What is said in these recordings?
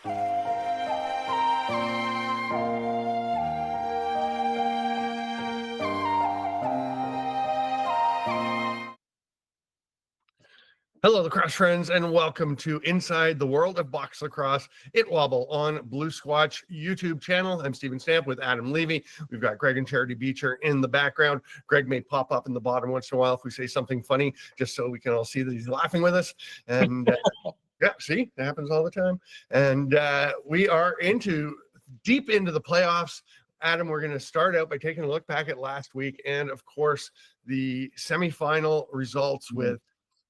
Hello, lacrosse friends, and welcome to Inside the World of Box Lacrosse, ITWOBL on Blue Squatch YouTube channel. I'm Stephen Stamp with Adam Levy. We've got Greg and Charity Beecher in the background. Greg may pop up in the bottom once in a while if we say something funny, just so we can all see that he's laughing with us. And yeah, see, it happens all the time. And we are deep into the playoffs. Adam, we're going to start out by taking a look back at last week and, of course, the semifinal results with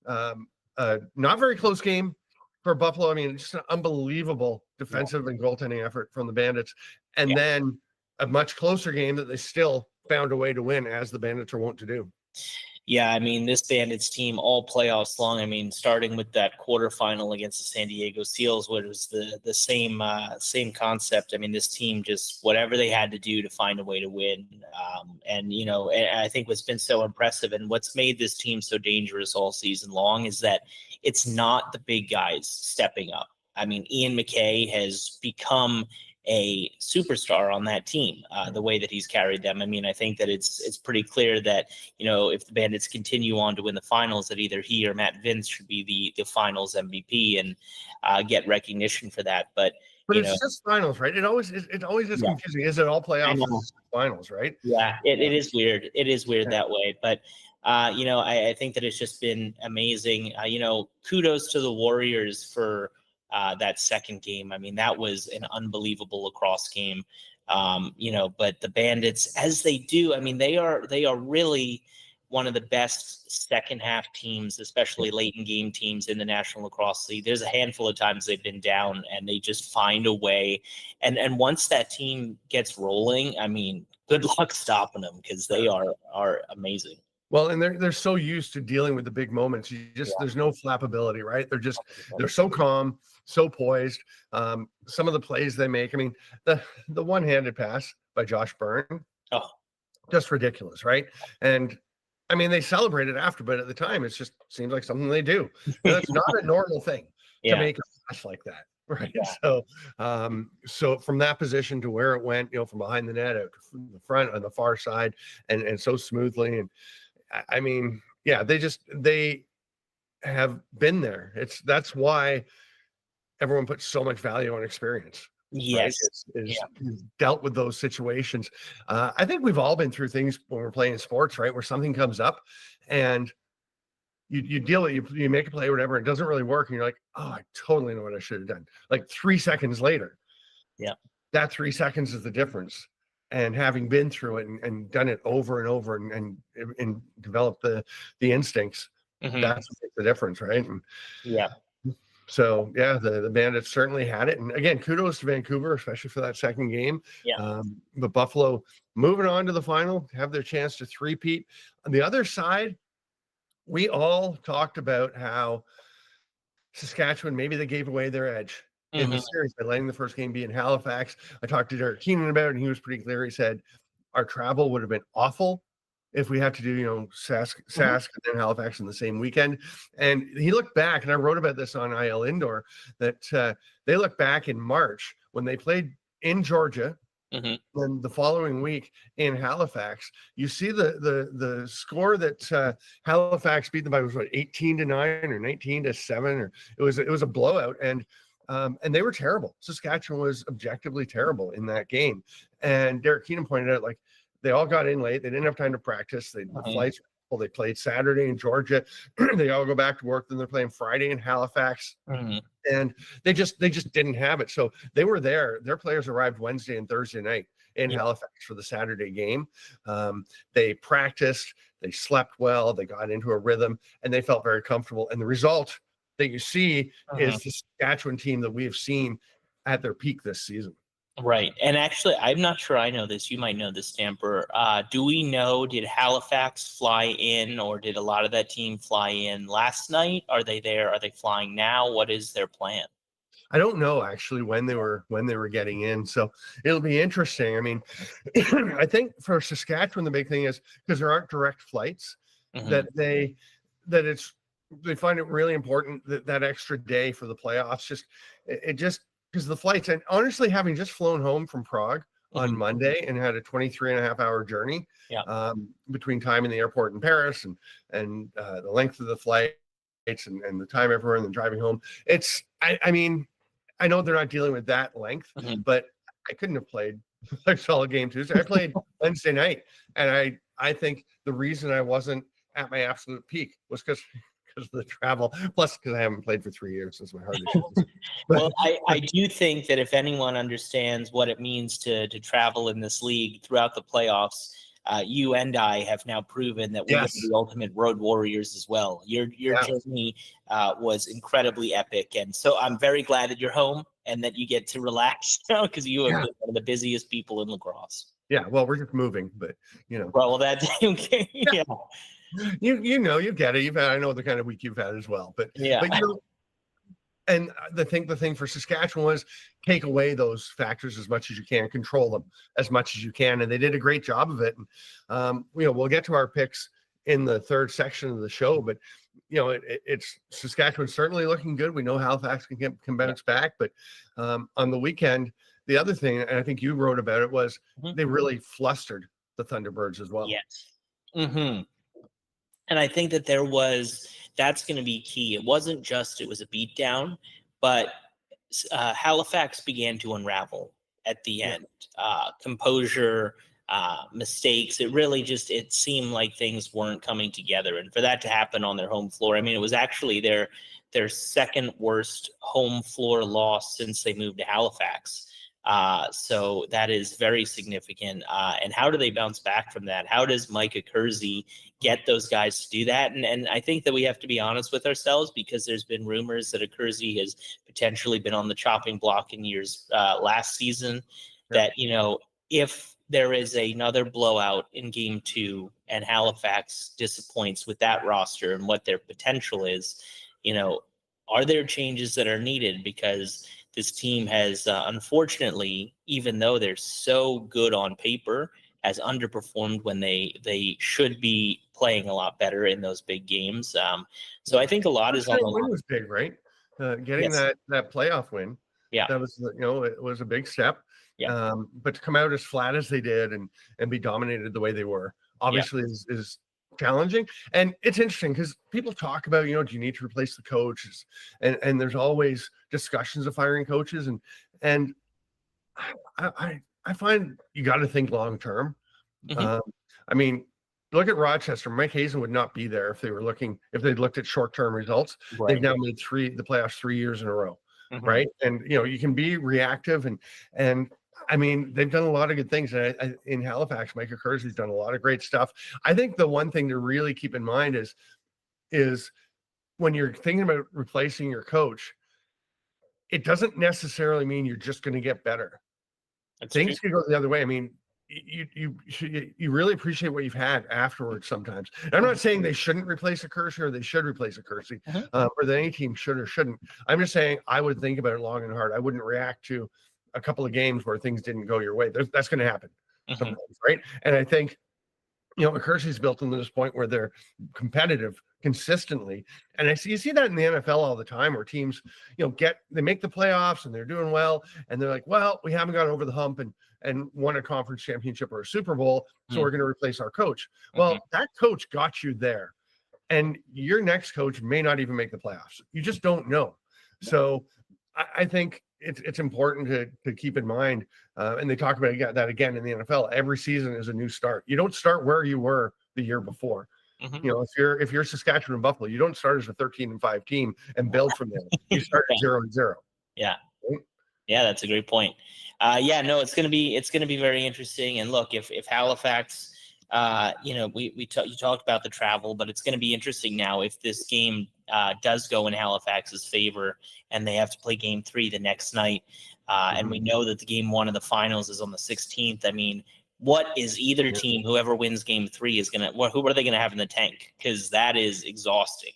not very close game for Buffalo. I mean, just an unbelievable defensive and goaltending effort from the Bandits. And then a much closer game that they still found a way to win, as the Bandits are wont to do. Yeah, I mean, this Bandits team all playoffs long. I mean, starting with that quarterfinal against the San Diego Seals, which was the same concept. I mean, this team just whatever they had to do to find a way to win. And I think what's been so impressive and what's made this team so dangerous all season long is that it's not the big guys stepping up. I mean, Ian McKay has become a superstar on that team, the way that he's carried them. I mean, I think that it's pretty clear that, if the Bandits continue on to win the finals, that either he or Matt Vince should be the finals MVP and get recognition for that. But it's just finals, right? It always is confusing. Is it all playoffs finals, right? Yeah, it is weird. It is weird that way. But, I think that it's just been amazing. Kudos to the Warriors for that second game. I mean, that was an unbelievable lacrosse game. But the Bandits, as they do, I mean, they are really one of the best second half teams, especially late in game teams in the National Lacrosse League. There's a handful of times they've been down and they just find a way. And once that team gets rolling, I mean, good luck stopping them because they are amazing. Well, and they're so used to dealing with the big moments. There's no flappability, right? They're so calm, so poised. Some of the plays they make, I mean, the one-handed pass by Josh Byrne, just ridiculous, right? And I mean, they celebrate it after, but at the time, it just seems like something they do. It's not a normal thing to make a pass like that, right? Yeah. So from that position to where it went, from behind the net out to the front on the far side, and so smoothly. And I mean, yeah, they have been there. That's why everyone puts so much value on experience. Yes, right? Is dealt with those situations. I think we've all been through things when we're playing sports, right? Where something comes up and you deal with it, you make a play or whatever, it doesn't really work, and you're like, oh, I totally know what I should have done. Like 3 seconds later, that 3 seconds is the difference. And having been through it and done it over and over and developed the instincts, that's what makes the difference, right? And so, the Bandits certainly had it. And again, kudos to Vancouver, especially for that second game. But Buffalo moving on to the final, have their chance to three-peat. On the other side, we all talked about how Saskatchewan, maybe they gave away their edge in the series by letting the first game be in Halifax. I talked to Derek Keenan about it, and he was pretty clear. He said, our travel would have been awful if we had to do, Sask and then Halifax in the same weekend. And he looked back, and I wrote about this on IL Indoor, that they look back in March when they played in Georgia, and the following week in Halifax. You see the score that Halifax beat them by was 18-9 or 19-7, or it was a blowout, and they were terrible. Saskatchewan was objectively terrible in that game. And Derek Keenan pointed out, like, they all got in late. They didn't have time to practice. The flights, they played Saturday in Georgia. They all go back to work. Then they're playing Friday in Halifax. And they just didn't have it. So they were there. Their players arrived Wednesday and Thursday night in Halifax for the Saturday game. They practiced. They slept well. They got into a rhythm, and they felt very comfortable. And the result that you see is the Saskatchewan team that we have seen at their peak this season. Right. And actually, I'm not sure I know this. You might know this, Stamper. Do we know, did Halifax fly in, or did a lot of that team fly in last night? Are they there? Are they flying now? What is their plan? I don't know actually when they were getting in. So it'll be interesting. I mean, I think for Saskatchewan, the big thing is because there aren't direct flights, that they find it really important that extra day for the playoffs. It just because the flights, and honestly, having just flown home from Prague on Monday and had a 23.5-hour journey between time in the airport in Paris and the length of the flights and the time everywhere and then driving home. I mean, I know they're not dealing with that length, but I couldn't have played a solid game Tuesday. I played Wednesday night, and I think the reason I wasn't at my absolute peak was because of the travel, plus because I haven't played for 3 years since my heart issues. Well, I do think that if anyone understands what it means to travel in this league throughout the playoffs, you and I have now proven that we are the ultimate road warriors as well. Your journey was incredibly epic, and so I'm very glad that you're home and that you get to relax now, because you have been one of the busiest people in lacrosse. Yeah, well, we're just moving, but Well, that's okay. Yeah. You get it. I know the kind of week you've had as well, but and the thing for Saskatchewan was take away those factors as much as you can, control them as much as you can, and they did a great job of it. And we'll get to our picks in the third section of the show, but it's Saskatchewan certainly looking good. We know Halifax can bounce back, but on the weekend, the other thing, and I think you wrote about it, was they really flustered the Thunderbirds as well. Yes. And I think that that's going to be key. It wasn't just it was a beatdown, but Halifax began to unravel at the end. Composure, mistakes. It really it seemed like things weren't coming together. And for that to happen on their home floor, I mean, it was actually their second worst home floor loss since they moved to Halifax. So that is very significant. And how do they bounce back from that? How does Micah Kersey get those guys to do that? And I think that we have to be honest with ourselves, because there's been rumors that Kersey has potentially been on the chopping block in years last season, that, if there is another blowout in game 2 and Halifax disappoints with that roster and what their potential is, are there changes that are needed? Because this team has, unfortunately, even though they're so good on paper, has underperformed when they should be playing a lot better in those big games. So I think a lot is on the line. Win was big, right? Getting that playoff win, that was it was a big step. But to come out as flat as they did and be dominated the way they were, obviously is challenging. And it's interesting because people talk about, do you need to replace the coaches? And there's always discussions of firing coaches. And I find you got to think long term. I mean, look at Rochester. Mike Hazen would not be there if they'd looked at short term results. Right. They've now made the playoffs 3 years in a row. Right. And you can be reactive and I mean, they've done a lot of good things. And in Halifax, Micah Kersey's done a lot of great stuff. I think the one thing to really keep in mind is when you're thinking about replacing your coach, it doesn't necessarily mean you're just going to get better. Things can go the other way. I mean, you really appreciate what you've had afterwards sometimes. And I'm not saying they shouldn't replace a Kersey or they should replace a Kersey, or that any team should or shouldn't. I'm just saying I would think about it long and hard. I wouldn't react to a couple of games where things didn't go your way. That's going to happen sometimes, right? And I think, Kersey's built into this point where they're competitive consistently. And you see that in the NFL all the time where teams, they make the playoffs and they're doing well. And they're like, well, we haven't got over the hump and won a conference championship or a Super Bowl. So we're going to replace our coach. Well, that coach got you there. And your next coach may not even make the playoffs. You just don't know. So I think it's important to keep in mind, and they talk about that again in the NFL. Every season is a new start. You don't start where you were the year before. If you're Saskatchewan and Buffalo, you don't start as a 13-5 team and build from there. You start at 0-0. Yeah, yeah, that's a great point. It's gonna be very interesting. And look, if Halifax, you talked about the travel, but it's going to be interesting now if this game does go in Halifax's favor and they have to play game 3 the next night. And we know that the game 1 of the finals is on the 16th. I mean, what is either team, whoever wins game 3 is who are they going to have in the tank? Because that is exhausting.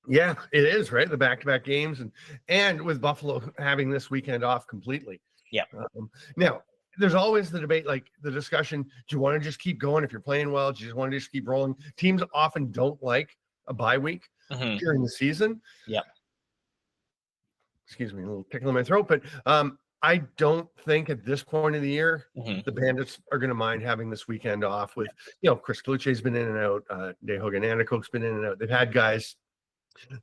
Yeah, it is, right? The back-to-back games and with Buffalo having this weekend off completely. Yeah. Now, there's always the debate, like the discussion, do you want to just keep going if you're playing well? Do you just want to just keep rolling? Teams often don't like a bye week during the season. Yeah. excuse me, a little tickle in my throat, but I don't think at this point of the year the Bandits are going to mind having this weekend off. With Chris Galucci's been in and out, Dehogan Anacok's been in and out. They've had guys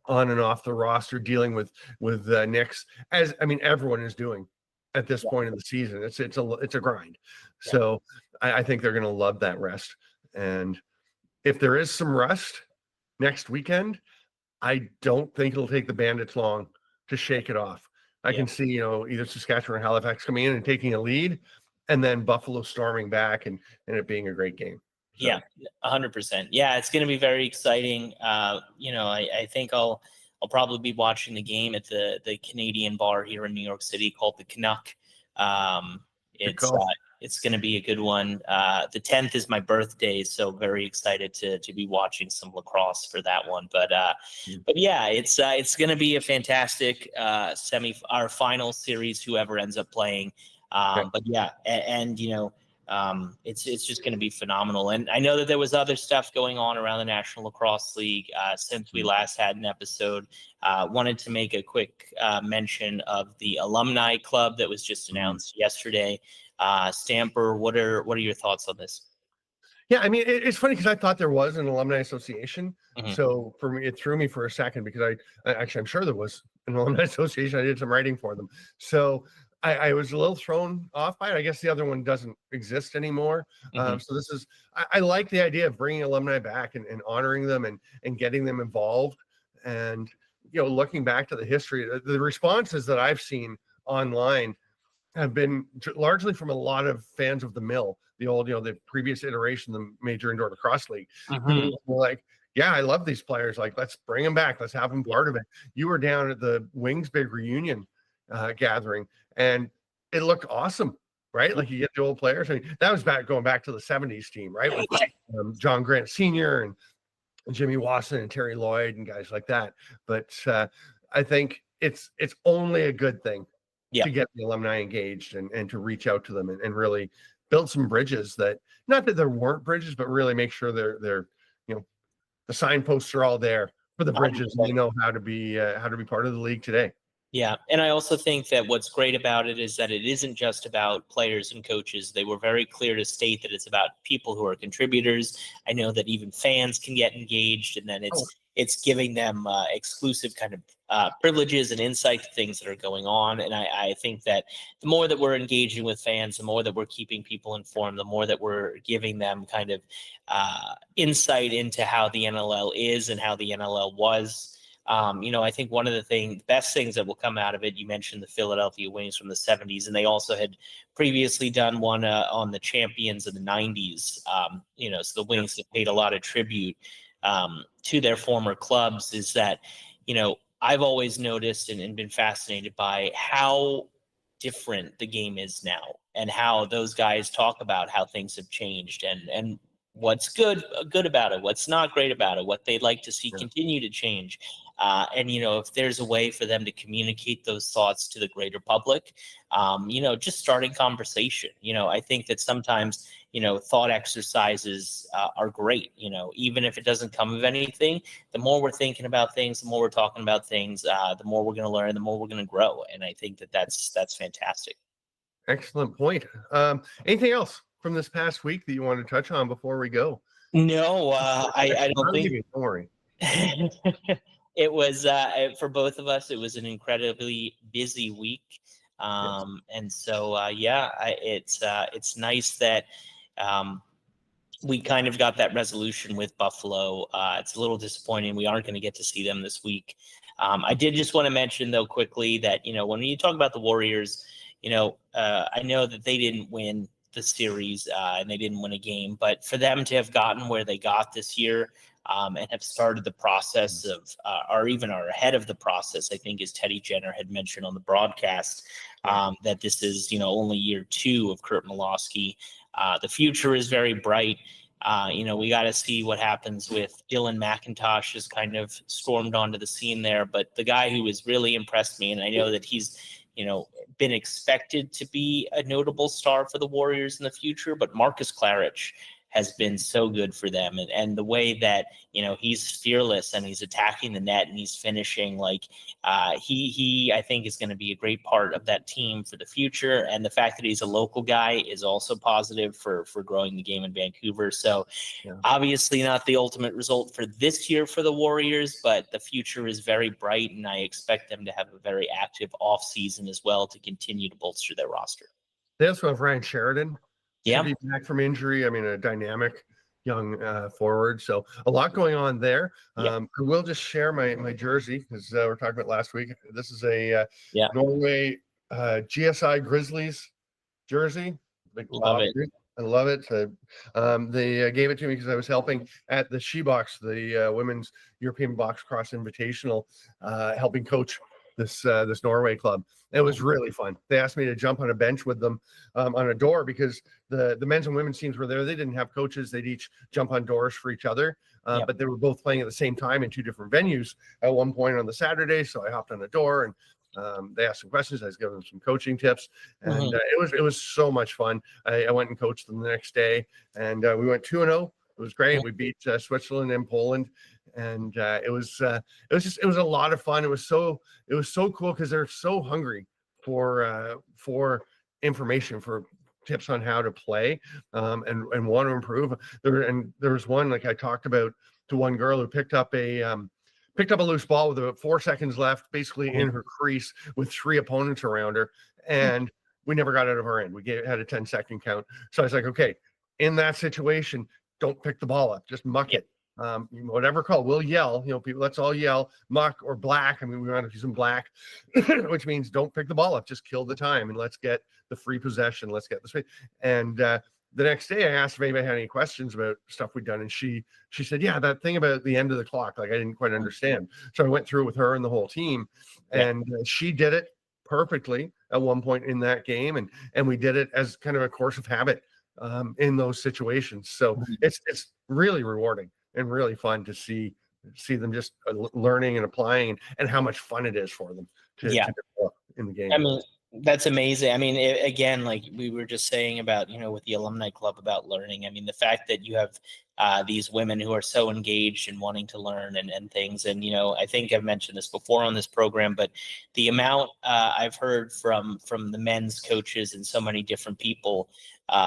on and off the roster dealing with nicks, as I mean everyone is doing at this point in the season. It's a grind. So I think they're going to love that rest. And if there is some rest next weekend, I don't think it'll take the Bandits long to shake it off. I can see, either Saskatchewan or Halifax coming in and taking a lead, and then Buffalo storming back and it being a great game. So. Yeah, 100%. Yeah, it's going to be very exciting. I think I'll probably be watching the game at the Canadian bar here in New York City called the Canuck. It's going to be a good one. The 10th is my birthday, so very excited to be watching some lacrosse for that one. But yeah, it's going to be a fantastic our final series, whoever ends up playing. But yeah, and it's just going to be phenomenal. And I know that there was other stuff going on around the National Lacrosse League since we last had an episode. Wanted to make a quick mention of the alumni club that was just announced yesterday. Stamper, what are your thoughts on this? Yeah, I mean, it's funny because I thought there was an alumni association. So for me, it threw me for a second because I'm sure there was an alumni association. I did some writing for them. So I was a little thrown off by it. I guess the other one doesn't exist anymore. So this is, I like the idea of bringing alumni back and honoring them and getting them involved. And, looking back to the history, the responses that I've seen online have been largely from a lot of fans of the Mill, the old, the previous iteration, the Major Indoor Lacrosse League. Like, yeah, I love these players. Like, let's bring them back. Let's have them part of it. You were down at the Wings Big reunion gathering, and it looked awesome, right? Like, you get the old players. I mean, that was going back to the 70s team, right? With John Grant Sr. and Jimmy Wasson and Terry Lloyd and guys like that. But I think it's only a good thing to get the alumni engaged and to reach out to them and really build some bridges that, not that there weren't bridges, but really make sure they're the signposts are all there for the bridges, and they know how to be part of the league today. Yeah. And I also think that what's great about it is that it isn't just about players and coaches. They were very clear to state that it's about people who are contributors. I know that even fans can get engaged, and then it's giving them exclusive kind of privileges and insight to things that are going on. And I think that the more that we're engaging with fans, the more that we're keeping people informed, the more that we're giving them kind of insight into how the NLL is and how the NLL was. I think one of the best things that will come out of it, you mentioned the Philadelphia Wings from the 70s, and they also had previously done one on the champions of the 90s. So the Wings have paid a lot of tribute to their former clubs. Is that, I've always noticed and been fascinated by how different the game is now, and how those guys talk about how things have changed and what's good about it, what's not great about it, what they'd like to see continue to change. And, if there's a way for them to communicate those thoughts to the greater public, just starting conversation. I think that sometimes, thought exercises are great. Even if it doesn't come of anything, the more we're thinking about things, the more we're talking about things, the more we're going to learn, the more we're going to grow. And I think that that's fantastic. Excellent point. Anything else from this past week that you want to touch on before we go? No, I don't think. Don't worry. It was for both of us. It was an incredibly busy week, and so it's nice that we kind of got that resolution with Buffalo. It's a little disappointing. We aren't going to get to see them this week. I did just want to mention, though, quickly that when you talk about the Warriors, I know that they didn't win the series and they didn't win a game, but for them to have gotten where they got this year and have started the process of, or even are ahead of the process, I think, as Teddy Jenner had mentioned on the broadcast, that this is, only year 2 of Kurt Malosky. The future is very bright. We got to see what happens with Dylan McIntosh has kind of stormed onto the scene there, but the guy who has really impressed me, and I know that he's, been expected to be a notable star for the Warriors in the future, but Marcus Claridge has been so good for them. And the way that, he's fearless and he's attacking the net and he's finishing, like he I think is going to be a great part of that team for the future. And the fact that he's a local guy is also positive for growing the game in Vancouver. So obviously not the ultimate result for this year for the Warriors, but the future is very bright, and I expect them to have a very active off season as well to continue to bolster their roster. They also have Ryan Sheridan. Yeah. Should be back from injury. I mean, a dynamic young forward. So a lot going on there. I will just share my jersey because we're talking about last week. This is a Norway GSI Grizzlies jersey. Love it. I love it. They gave it to me because I was helping at the She-Box, the Women's European Box Cross Invitational, helping coach this Norway club. It was really fun. They asked me to jump on a bench with them on a door because the men's and women's teams were there. They didn't have coaches. They'd each jump on doors for each other, but they were both playing at the same time in two different venues at one point on the Saturday. So I hopped on a door and they asked some questions. I was giving them some coaching tips, and it was so much fun. I went and coached them the next day, and we went 2-0. It was great. We beat Switzerland and Poland, and it was a lot of fun. It was so cool because they're so hungry for information, for tips on how to play, and want to improve. There was one, like I talked about, to one girl who picked up a loose ball with about 4 seconds left, basically in her crease with 3 opponents around her, and we never got out of our end. We had a 10-second count. So I was like, okay, in that situation, don't pick the ball up, just muck it. Whatever call, we'll yell. People, let's all yell muck or black. I mean, we want to use some black, which means don't pick the ball up, just kill the time and let's get the free possession. Let's get the space. And the next day I asked if anybody had any questions about stuff we'd done. And she said, yeah, that thing about the end of the clock, like I didn't quite understand. So I went through with her and the whole team, and she did it perfectly at one point in that game. And we did it as kind of a course of habit in those situations. So it's really rewarding and really fun to see them just learning and applying, and how much fun it is for them to develop in the game. I mean, that's amazing. I mean, again, like we were just saying about, with the alumni club about learning. I mean, the fact that you have these women who are so engaged and wanting to learn and things. And, I think I've mentioned this before on this program, but the amount I've heard from the men's coaches and so many different people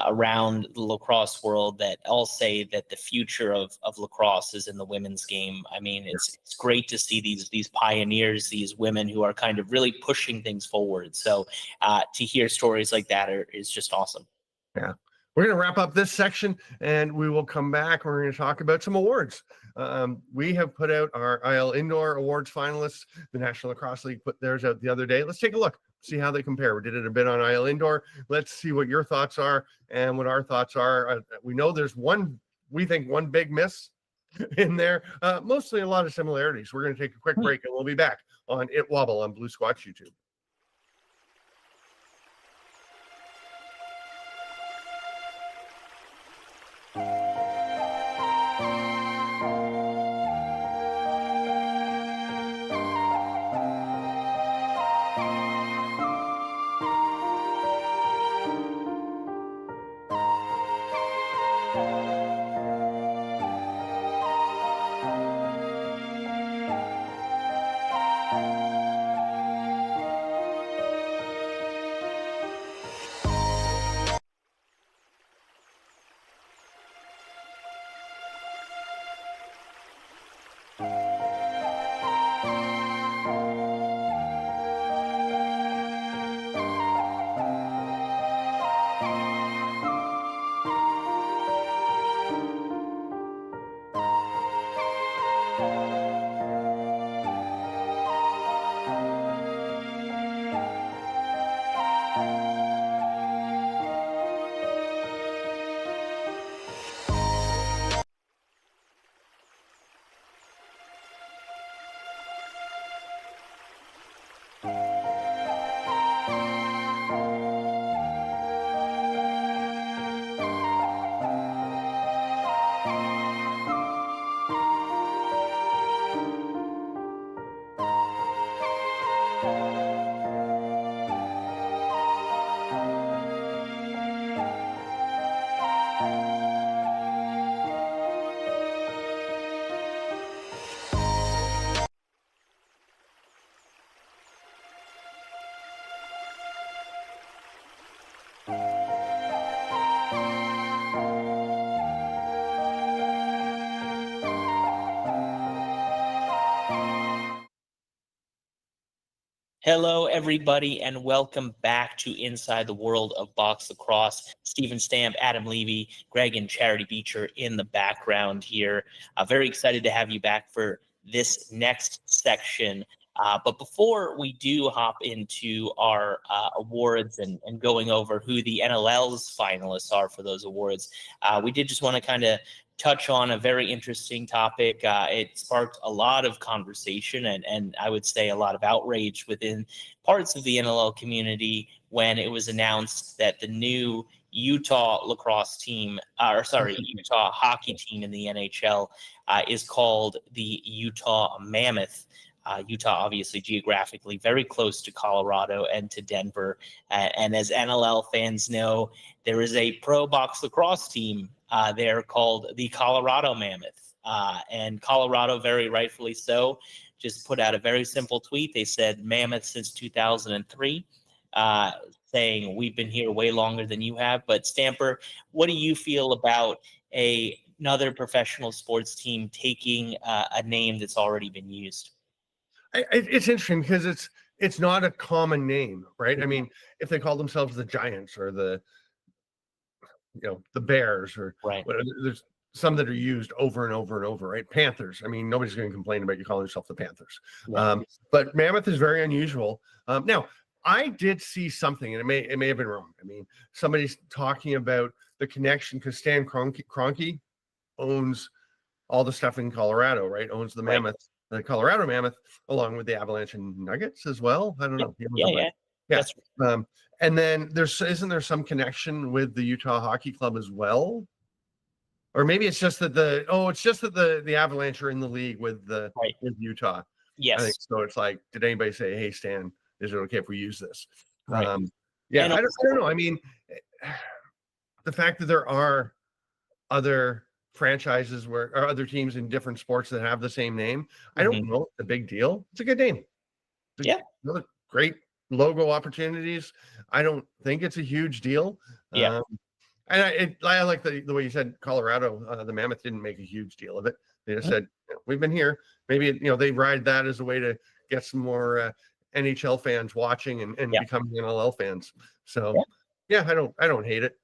around the lacrosse world that all say that the future of lacrosse is in the women's game. I mean, it's great to see these pioneers, these women who are kind of really pushing things forward. So to hear stories like that is just awesome. Yeah. We're going to wrap up this section and we will come back. We're going to talk about some awards. We have put out our IL Indoor Awards finalists. The National Lacrosse League put theirs out the other day. Let's take a look, see how they compare. We did it a bit on IL Indoor. Let's see what your thoughts are and what our thoughts are. We know there's one big miss in there. Mostly a lot of similarities. We're going to take a quick break and we'll be back on ITWOBL on Blue Squatch YouTube. Hello, everybody, and welcome back to Inside the World of Box Lacrosse. Stephen Stamp, Adam Levy, Greg, and Charity Beecher in the background here. Very excited to have you back for this next section. But before we do hop into our awards and going over who the NLL's finalists are for those awards, we did just want to kind of touch on a very interesting topic. It sparked a lot of conversation and I would say a lot of outrage within parts of the NLL community when it was announced that the new Utah lacrosse team, Utah hockey team in the NHL is called the Utah Mammoth. Utah, obviously, geographically very close to Colorado and to Denver. And as NLL fans know, there is a pro box lacrosse team there called the Colorado Mammoth. And Colorado, very rightfully so, just put out a very simple tweet. They said, Mammoth since 2003, saying we've been here way longer than you have. But Stamper, what do you feel about another professional sports team taking a name that's already been used? It's interesting because it's not a common name, right? I mean, if they call themselves the Giants or the Bears or whatever, there's some that are used over and over and over, right? Panthers. I mean, nobody's going to complain about you calling yourself the Panthers. But Mammoth is very unusual. Now, I did see something, and it may have been wrong. I mean, somebody's talking about the connection because Stan Kroenke owns all the stuff in Colorado, right? Owns the Mammoth. The Colorado Mammoth, along with the Avalanche and Nuggets as well. I don't know. Yeah. That's and then isn't there some connection with the Utah Hockey Club as well? Or maybe it's just that the Avalanche are in the league with with Utah. Yes. I think so. It's like, did anybody say, "Hey, Stan, is it okay if we use this?" Right. I don't know. I mean, the fact that there are other franchises or other teams in different sports that have the same name, I don't know. It's a big deal. It's a good name. Another great logo opportunities. I don't think it's a huge deal. And I like the way you said Colorado. The Mammoth didn't make a huge deal of it. They just said, we've been here. Maybe they ride that as a way to get some more NHL fans watching and becoming NLL fans. So I don't hate it.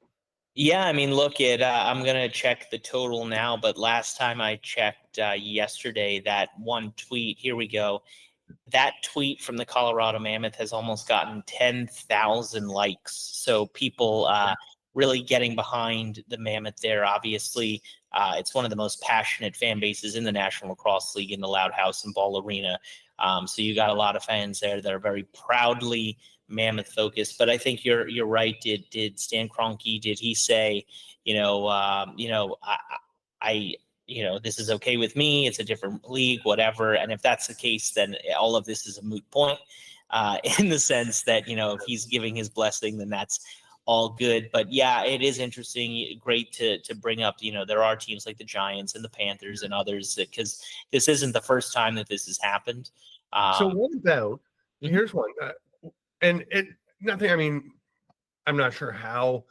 Yeah, I mean, look, I'm going to check the total now, but last time I checked yesterday, that one tweet, here we go. That tweet from the Colorado Mammoth has almost gotten 10,000 likes. So people really getting behind the Mammoth there. Obviously, it's one of the most passionate fan bases in the National Lacrosse League in the Loud House and Ball Arena. So you got a lot of fans there that are very proudly Mammoth focused, but I think you're right. Did Stan Kroenke, did he say, I this is okay with me, it's a different league, whatever. And if that's the case, then all of this is a moot point, in the sense that, if he's giving his blessing, then that's all good. But yeah, it is interesting. Great to bring up, there are teams like the Giants and the Panthers and others, because this isn't the first time that this has happened. So what about, here's one, and nothing, I mean, I'm not sure how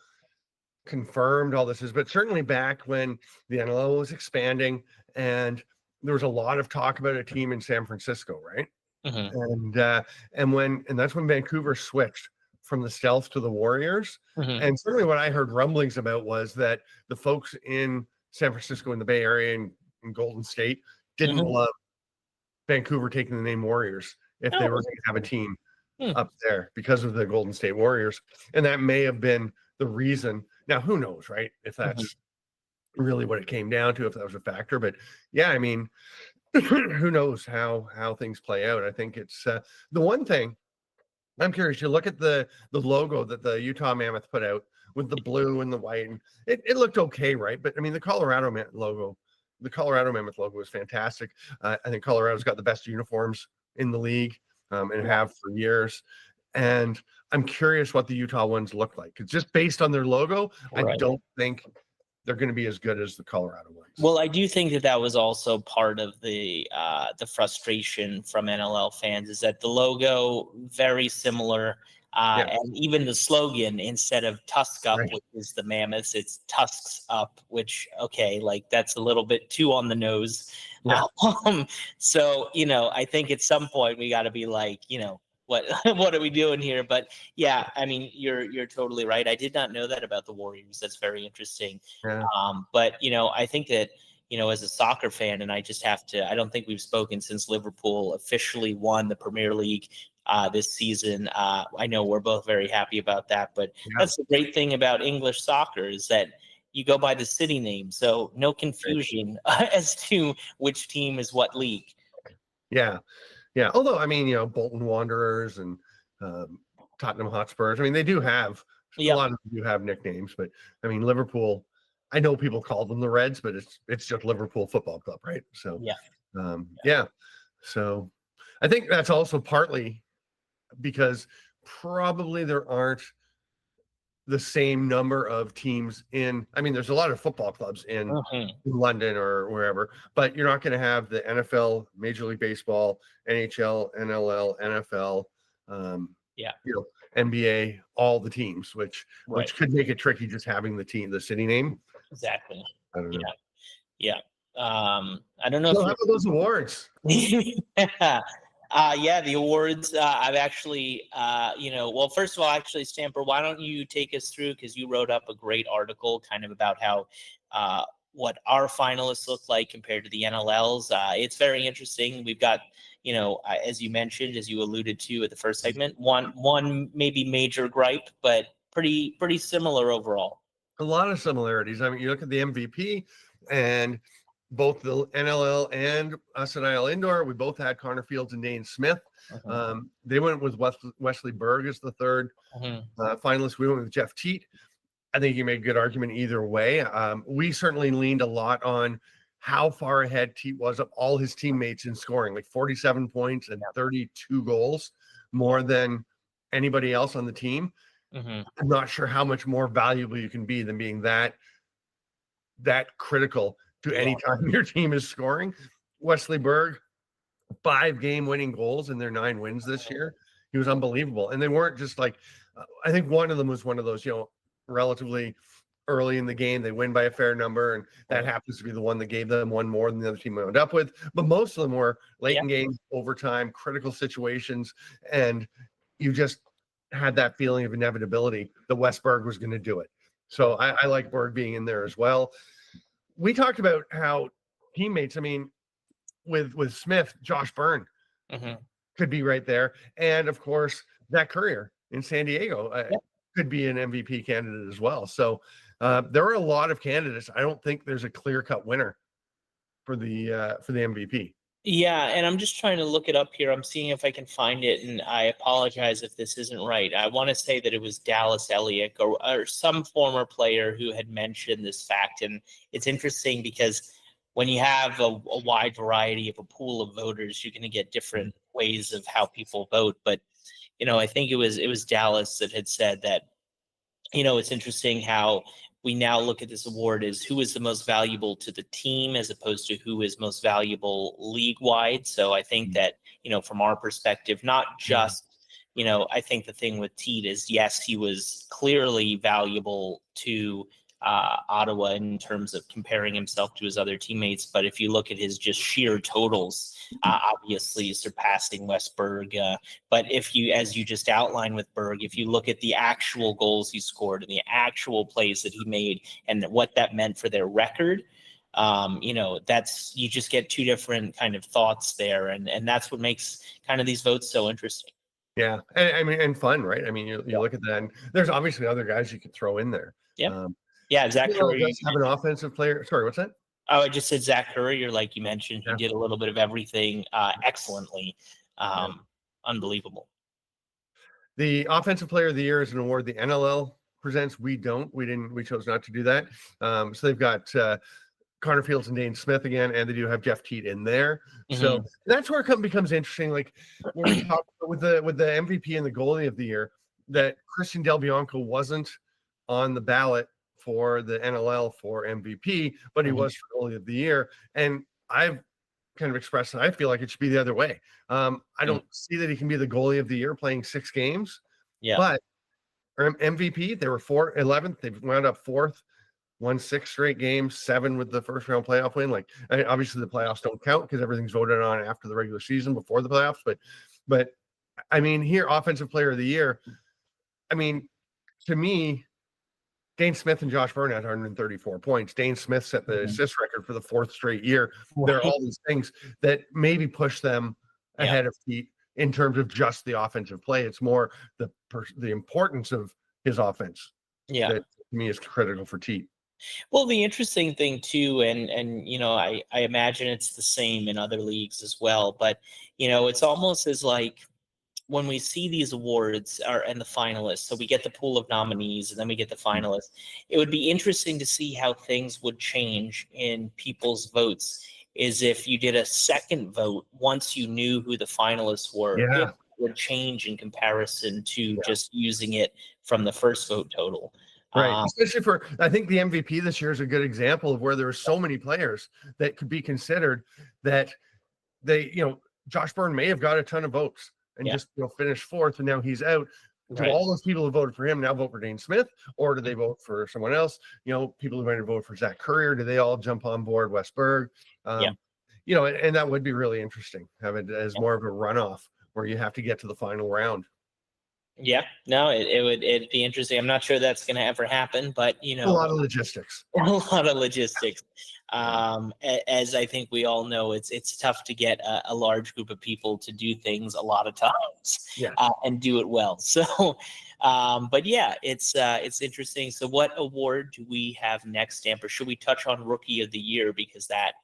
confirmed all this is, but certainly back when the NLL was expanding and there was a lot of talk about a team in San Francisco, right? And that's when Vancouver switched from the Stealth to the Warriors. And certainly what I heard rumblings about was that the folks in San Francisco in the Bay Area and Golden State didn't love Vancouver taking the name Warriors if they were going to have a team up there because of the Golden State Warriors. And that may have been the reason. Now, who knows, right? If that's really what it came down to, if that was a factor. But yeah, I mean, who knows how things play out. I think it's the one thing I'm curious. You look at the logo that the Utah Mammoth put out with the blue and the white, and it looked okay, right? But I mean, the Colorado Mammoth logo is fantastic. I think Colorado's got the best uniforms in the league, and have for years. And I'm curious what the Utah ones look like. Because just based on their logo, I don't think they're going to be as good as the Colorado ones. Well, I do think that was also part of the frustration from NLL fans, is that the logo very similar, and even the slogan, instead of Tusk Up, which is the Mammoths, it's Tusks Up, which that's a little bit too on the nose. So I think at some point we got to be like, what what are we doing here? But yeah, I mean, you're totally right. I did not know that about the Warriors. That's very interesting. Yeah. But I think that as a soccer fan, and I just have to. I don't think we've spoken since Liverpool officially won the Premier League this season. I know we're both very happy about that. But that's the great thing about English soccer is that you go by the city name, so no confusion as to which team is what league. Yeah. Yeah. Although, I mean, Bolton Wanderers and Tottenham Hotspurs, I mean, they do have a lot of them do have nicknames, but I mean, Liverpool, I know people call them the Reds, but it's just Liverpool Football Club, right? So, yeah. So I think that's also partly because probably there aren't the same number of teams I mean, there's a lot of football clubs in London or wherever, but you're not going to have the NFL, Major League Baseball, NHL, NLL, NFL, NBA, all the teams, which could make it tricky just having the city name. Exactly. I don't know. Yeah. I don't know. So how about those awards? The awards. I've actually, well, first of all, actually, Stamper, why don't you take us through, because you wrote up a great article kind of about how what our finalists look like compared to the NLLs. It's very interesting. We've got, as you mentioned, as you alluded to at the first segment, one maybe major gripe, but pretty similar overall. A lot of similarities. I mean, you look at the MVP, and both the NLL and us at IL Indoor, we both had Connor Fields and Dane Smith. They went with Wesley Berg as the third finalist. We went with Jeff Teat. I think you made a good argument either way. We certainly leaned a lot on how far ahead Teat was of all his teammates in scoring, like 47 points and 32 goals, more than anybody else on the team. I'm not sure how much more valuable you can be than being that critical to any time your team is scoring. Wesley Berg, 5 game-winning goals in their 9 wins this year. He was unbelievable. And they weren't just like, I think one of them was one of those, relatively early in the game, they win by a fair number, and that happens to be the one that gave them one more than the other team wound up with. But most of them were late in games, overtime, critical situations, and you just had that feeling of inevitability that Wes Berg was going to do it. So I like Berg being in there as well. We talked about how teammates, I mean, with Smith, Josh Byrne could be right there. And of course, Zach Currier in San Diego could be an MVP candidate as well. So there are a lot of candidates. I don't think there's a clear-cut winner for the MVP. Yeah, and I'm just trying to look it up here. I'm seeing if I can find it, and I apologize if this isn't right. I want to say that it was Dallas Elliott or some former player who had mentioned this fact. And it's interesting because when you have a wide variety of a pool of voters, you're going to get different ways of how people vote. But, I think it was Dallas that had said that, it's interesting how we now look at this award as who is the most valuable to the team as opposed to who is most valuable league-wide. So I think that, from our perspective, not just, I think the thing with Teat is, yes, he was clearly valuable to Ottawa in terms of comparing himself to his other teammates. But if you look at his just sheer totals, obviously surpassing Wes Berg. But if you, as you just outlined with Berg, if you look at the actual goals he scored and the actual plays that he made and what that meant for their record, that's, you just get two different kind of thoughts there. And that's what makes kind of these votes so interesting. Yeah. And I mean, and fun, right? I mean, you look at that, and there's obviously other guys you could throw in there. Yeah, Zach Currier does have an offensive player. Sorry, what's that? Oh, I just said Zach Currier, like you mentioned. He did a little bit of everything excellently. Unbelievable. The offensive player of the year is an award the NLL presents. We chose not to do that. So they've got Connor Fields and Dane Smith again, and they do have Jeff Teat in there. So that's where it becomes interesting. Like when we talk with the MVP and the goalie of the year, that Christian Del Bianco wasn't on the ballot for the NLL for MVP, but he was for goalie of the year. And I've kind of expressed that I feel like it should be the other way. I don't see that he can be the goalie of the year playing 6 games. But MVP, they were 11th. They've wound up 4th, won 6 straight games, 7 with the first round playoff win. Like, obviously the playoffs don't count because everything's voted on after the regular season before the playoffs. But I mean, here, offensive player of the year. I mean, to me, Dane Smith and Josh Byrne had 134 points. Dane Smith set the assist record for the 4th straight year. There are all these things that maybe push them ahead of Pete in terms of just the offensive play. It's more the importance of his offense that to me is critical for Pete. Well, the interesting thing too, and you know, I imagine it's the same in other leagues as well, but you know, it's almost as like when we see these awards and the finalists, so we get the pool of nominees and then we get the finalists, it would be interesting to see how things would change in people's votes. Is if you did a second vote once you knew who the finalists were, it would change in comparison to just using it from the first vote total. Right. Especially for, I think the MVP this year is a good example of where there are so many players that could be considered that they, you know, Josh Byrne may have got a ton of votes and just, you know, finished 4th and now he's out. Do all those people who voted for him now vote for Dane Smith, or do they vote for someone else? You know, people who might have voted for Zach Currier, do they all jump on board Westberg? You know, and that would be really interesting, have it as more of a runoff where you have to get to the final round. Yeah, no, it'd be interesting. I'm not sure that's going to ever happen, but you know, a lot of logistics. As I think we all know, it's tough to get a large group of people to do things a lot of times, and do it well. So, but yeah, it's interesting. So, what award do we have next, Stamper? Should we touch on Rookie of the Year, because that?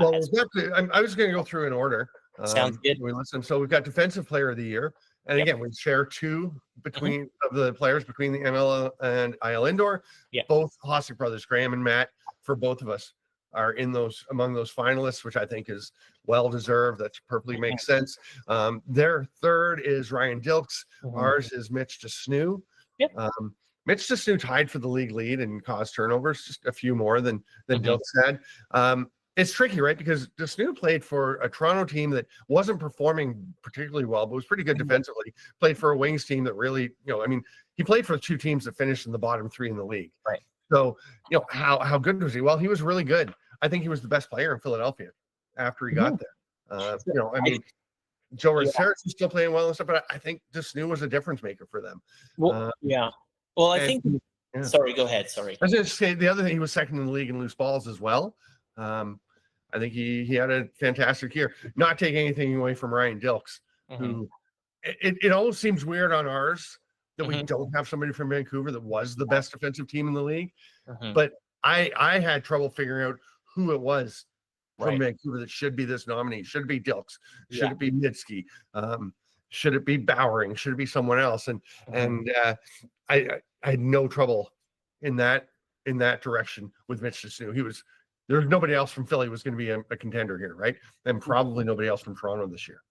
Well, I was going to go through in order. Sounds good. We listen. So we've got Defensive Player of the Year. And again, we share 2 between of the players between the ML and IL Indoor. Both Hossack brothers, Graham and Matt, for both of us, are in among those finalists, which I think is well deserved. That perfectly makes sense. Their 3rd is Ryan Dilks. Ours is Mitch DeSnoo. Mitch DeSnoo tied for the league lead and caused turnovers, just a few more than Dilks had. It's tricky, right? Because DeSnoo played for a Toronto team that wasn't performing particularly well, but was pretty good defensively. Played for a Wings team that really, you know, I mean, he played for 2 teams that finished in the bottom 3 in the league. Right. So, you know, how good was he? Well, he was really good. I think he was the best player in Philadelphia after he got there. You know, I mean, Joe Rosarich is still playing well and stuff, but I think DeSnoo was a difference maker for them. Well, Well, I think. Sorry, go ahead. Sorry. I was going to say the other thing, he was 2nd in the league in loose balls as well. I think he had a fantastic year. Not taking anything away from Ryan Dilks, who it almost seems weird on ours that we don't have somebody from Vancouver that was the best defensive team in the league. But I had trouble figuring out who it was from Vancouver that should be this nominee. Should it be Dilks? Should it be Mitski? Should it be Bowering? Should it be someone else? And I had no trouble in that direction with Mitch DeSnoo. There was nobody else from Philly was going to be a contender here, right? And probably nobody else from Toronto this year.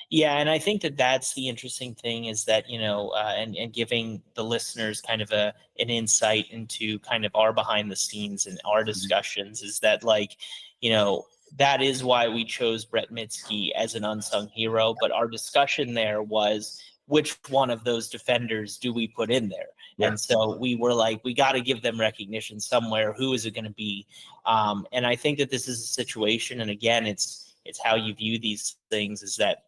Yeah, and I think that's the interesting thing, is that, you know, and giving the listeners kind of an insight into kind of our behind the scenes and our discussions, is that, like, you know, that is why we chose Brett Mitski as an unsung hero. But our discussion there was, which one of those defenders do we put in there? And so we were like, we got to give them recognition somewhere. Who is it going to be? And I think that this is a situation, and again, it's how you view these things, is that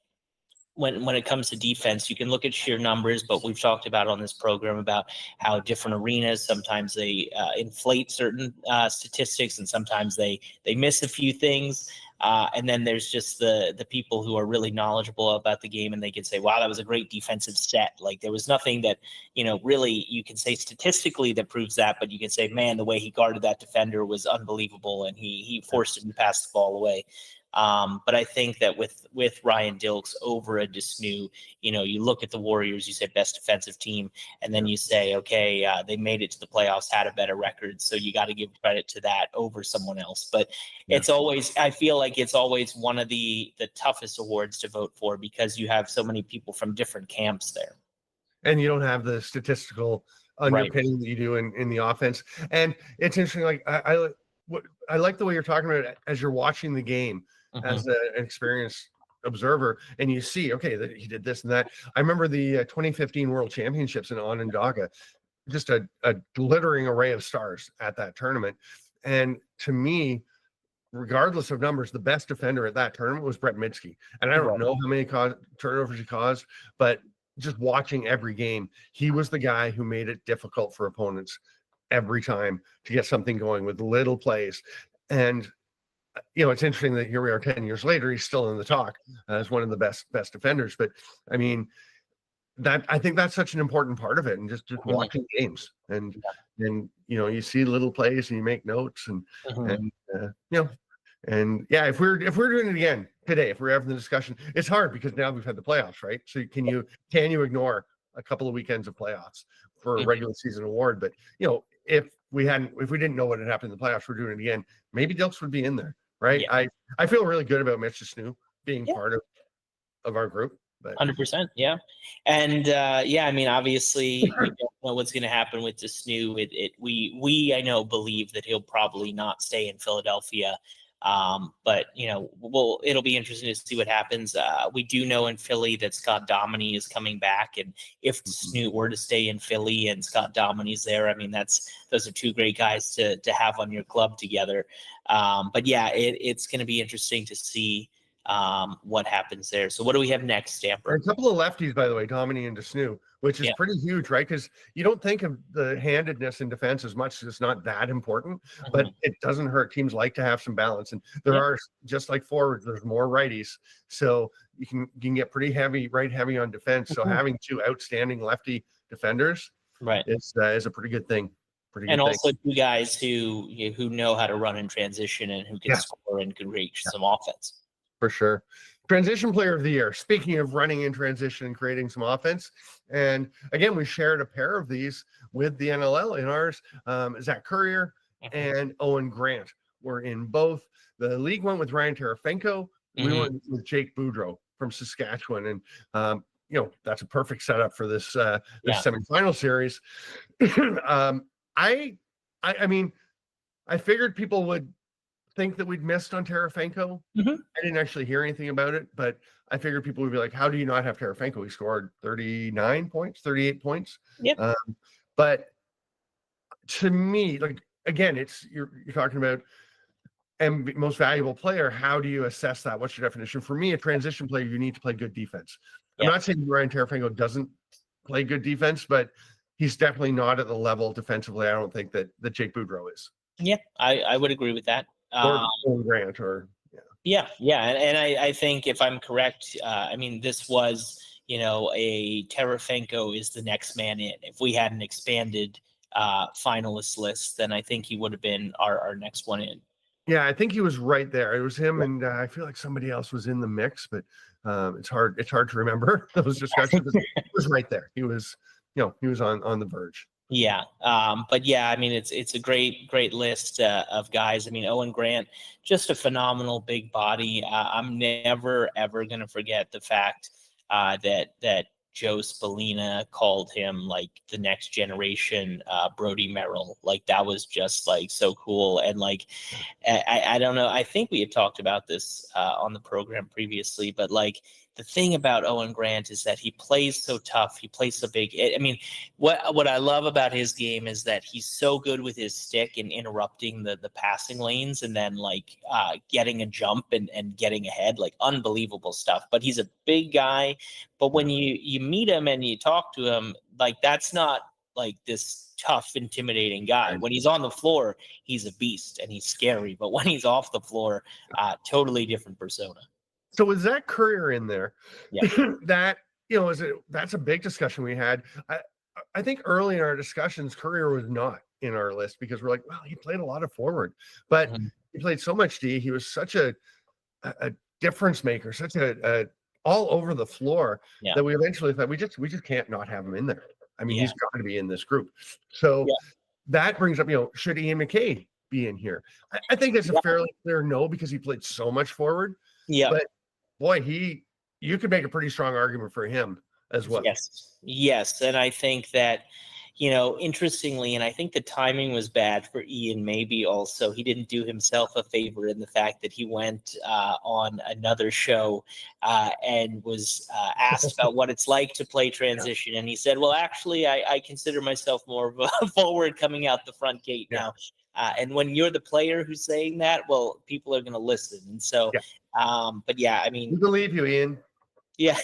when it comes to defense, you can look at sheer numbers, but we've talked about on this program about how different arenas, sometimes they inflate certain statistics, and sometimes they miss a few things. And then there's just the people who are really knowledgeable about the game, and they can say, wow, that was a great defensive set. Like, there was nothing that, you know, really you can say statistically that proves that, but you can say, man, the way he guarded that defender was unbelievable, and he forced him to pass the ball away. But I think that with Ryan Dilks over a DeSnoo, you know, you look at the Warriors, you say best defensive team, and then you say, okay, they made it to the playoffs, had a better record, so you got to give credit to that over someone else. But it's always, I feel like it's always one of the toughest awards to vote for, because you have so many people from different camps there. And you don't have the statistical underpinning that you do in the offense. And it's interesting, like I like the way you're talking about it as you're watching the game. As an experienced observer, and you see, okay, that he did this and that. I remember the 2015 World Championships in Onondaga, just a glittering array of stars at that tournament. And to me, regardless of numbers, the best defender at that tournament was Brett Mitzke. And I don't know how many turnovers he caused, but just watching every game, he was the guy who made it difficult for opponents every time to get something going with little plays. And it's interesting that here we are 10 years later, he's still in the talk as one of the best defenders. But I mean, I think that's such an important part of it, and just watching games and you see little plays and you make notes and if we're doing it again today, if we're having the discussion, it's hard because now we've had the playoffs, right? So can you ignore a couple of weekends of playoffs for a regular season award? But if we didn't know what had happened in the playoffs, we're doing it again, maybe Dilks would be in there, right? I feel really good about Mitch Snoo being part of our group. 100%, yeah. And I mean, obviously we don't know what's going to happen with the Snoo. We I know believe that he'll probably not stay in Philadelphia. But it'll be interesting to see what happens. We do know in Philly that Scott Dominy is coming back, and if Snoot were to stay in Philly and Scott Dominy's there, I mean, those are two great guys to have on your club together. But yeah, it's going to be interesting to see what happens there. So what do we have next, Stamper? A couple of lefties, by the way, Dominy and Snoo, which is pretty huge, right? Because you don't think of the handedness in defense as much as it's not that important, but it doesn't hurt. Teams like to have some balance, and there are, just like forwards, there's more righties, so you can get pretty heavy on defense. So having two outstanding lefty defenders, is a pretty good thing. Also two guys who know how to run in transition and who can score and can reach some offense. For sure. Transition player of the year. Speaking of running in transition and creating some offense. And again, we shared a pair of these with the NLL in ours. Zach Currier and Owen Grant were in both. The league went with Ryan Terefenko. We went with Jake Boudreau from Saskatchewan. And, that's a perfect setup for this semifinal series. I mean, I figured people would think that we'd missed on Terefenko. I didn't actually hear anything about it, but I figured people would be like, how do you not have Terefenko? He scored 39 points, 38 points. But to me, like, again, you're talking about most valuable player. How do you assess that? What's your definition? For me, a transition player, you need to play good defense. I'm not saying Ryan Terefenko doesn't play good defense, but he's definitely not at the level defensively, I don't think, that Jake Boudreau is. Yeah, I would agree with that. Or Grant, or and I think if I'm correct, I mean, this was a Terefenko is the next man in. If we had an expanded finalist list, then I think he would have been our next one in. Yeah, I think he was right there. It was him, and I feel like somebody else was in the mix, but it's hard to remember those discussions. He was right there. He was he was on the verge. Yeah. But yeah, I mean, it's a great list of guys. I mean, Owen Grant, just a phenomenal big body. I'm never, ever going to forget the fact that Joe Spallina called him like the next generation Brody Merrill. Like, that was just like so cool. And like, I don't know, I think we had talked about this on the program previously, but like, the thing about Owen Grant is that he plays so tough. He plays so big. I mean, what I love about his game is that he's so good with his stick and interrupting the passing lanes, and then like getting a jump and getting ahead, like unbelievable stuff. But he's a big guy. But when you meet him and you talk to him, like, that's not like this tough, intimidating guy. When he's on the floor, he's a beast and he's scary. But when he's off the floor, totally different persona. So with Zach Currier in there, that that's a big discussion we had. I think early in our discussions, Currier was not in our list because we're like, well, he played a lot of forward, but he played so much D. He was such a difference maker, such a all over the floor that we eventually thought we just can't not have him in there. I mean, he's got to be in this group. So that brings up, should Ian McKay be in here? I think it's a fairly clear no because he played so much forward. Yeah, but boy, you could make a pretty strong argument for him as well. Yes. And I think that, interestingly, and I think the timing was bad for Ian, maybe also. He didn't do himself a favor in the fact that he went on another show and was asked about what it's like to play transition. And he said, well, actually, I consider myself more of a forward coming out the front gate now. And when you're the player who's saying that, well, people are going to listen. And so, but yeah, I mean, we believe you, Ian. Yeah.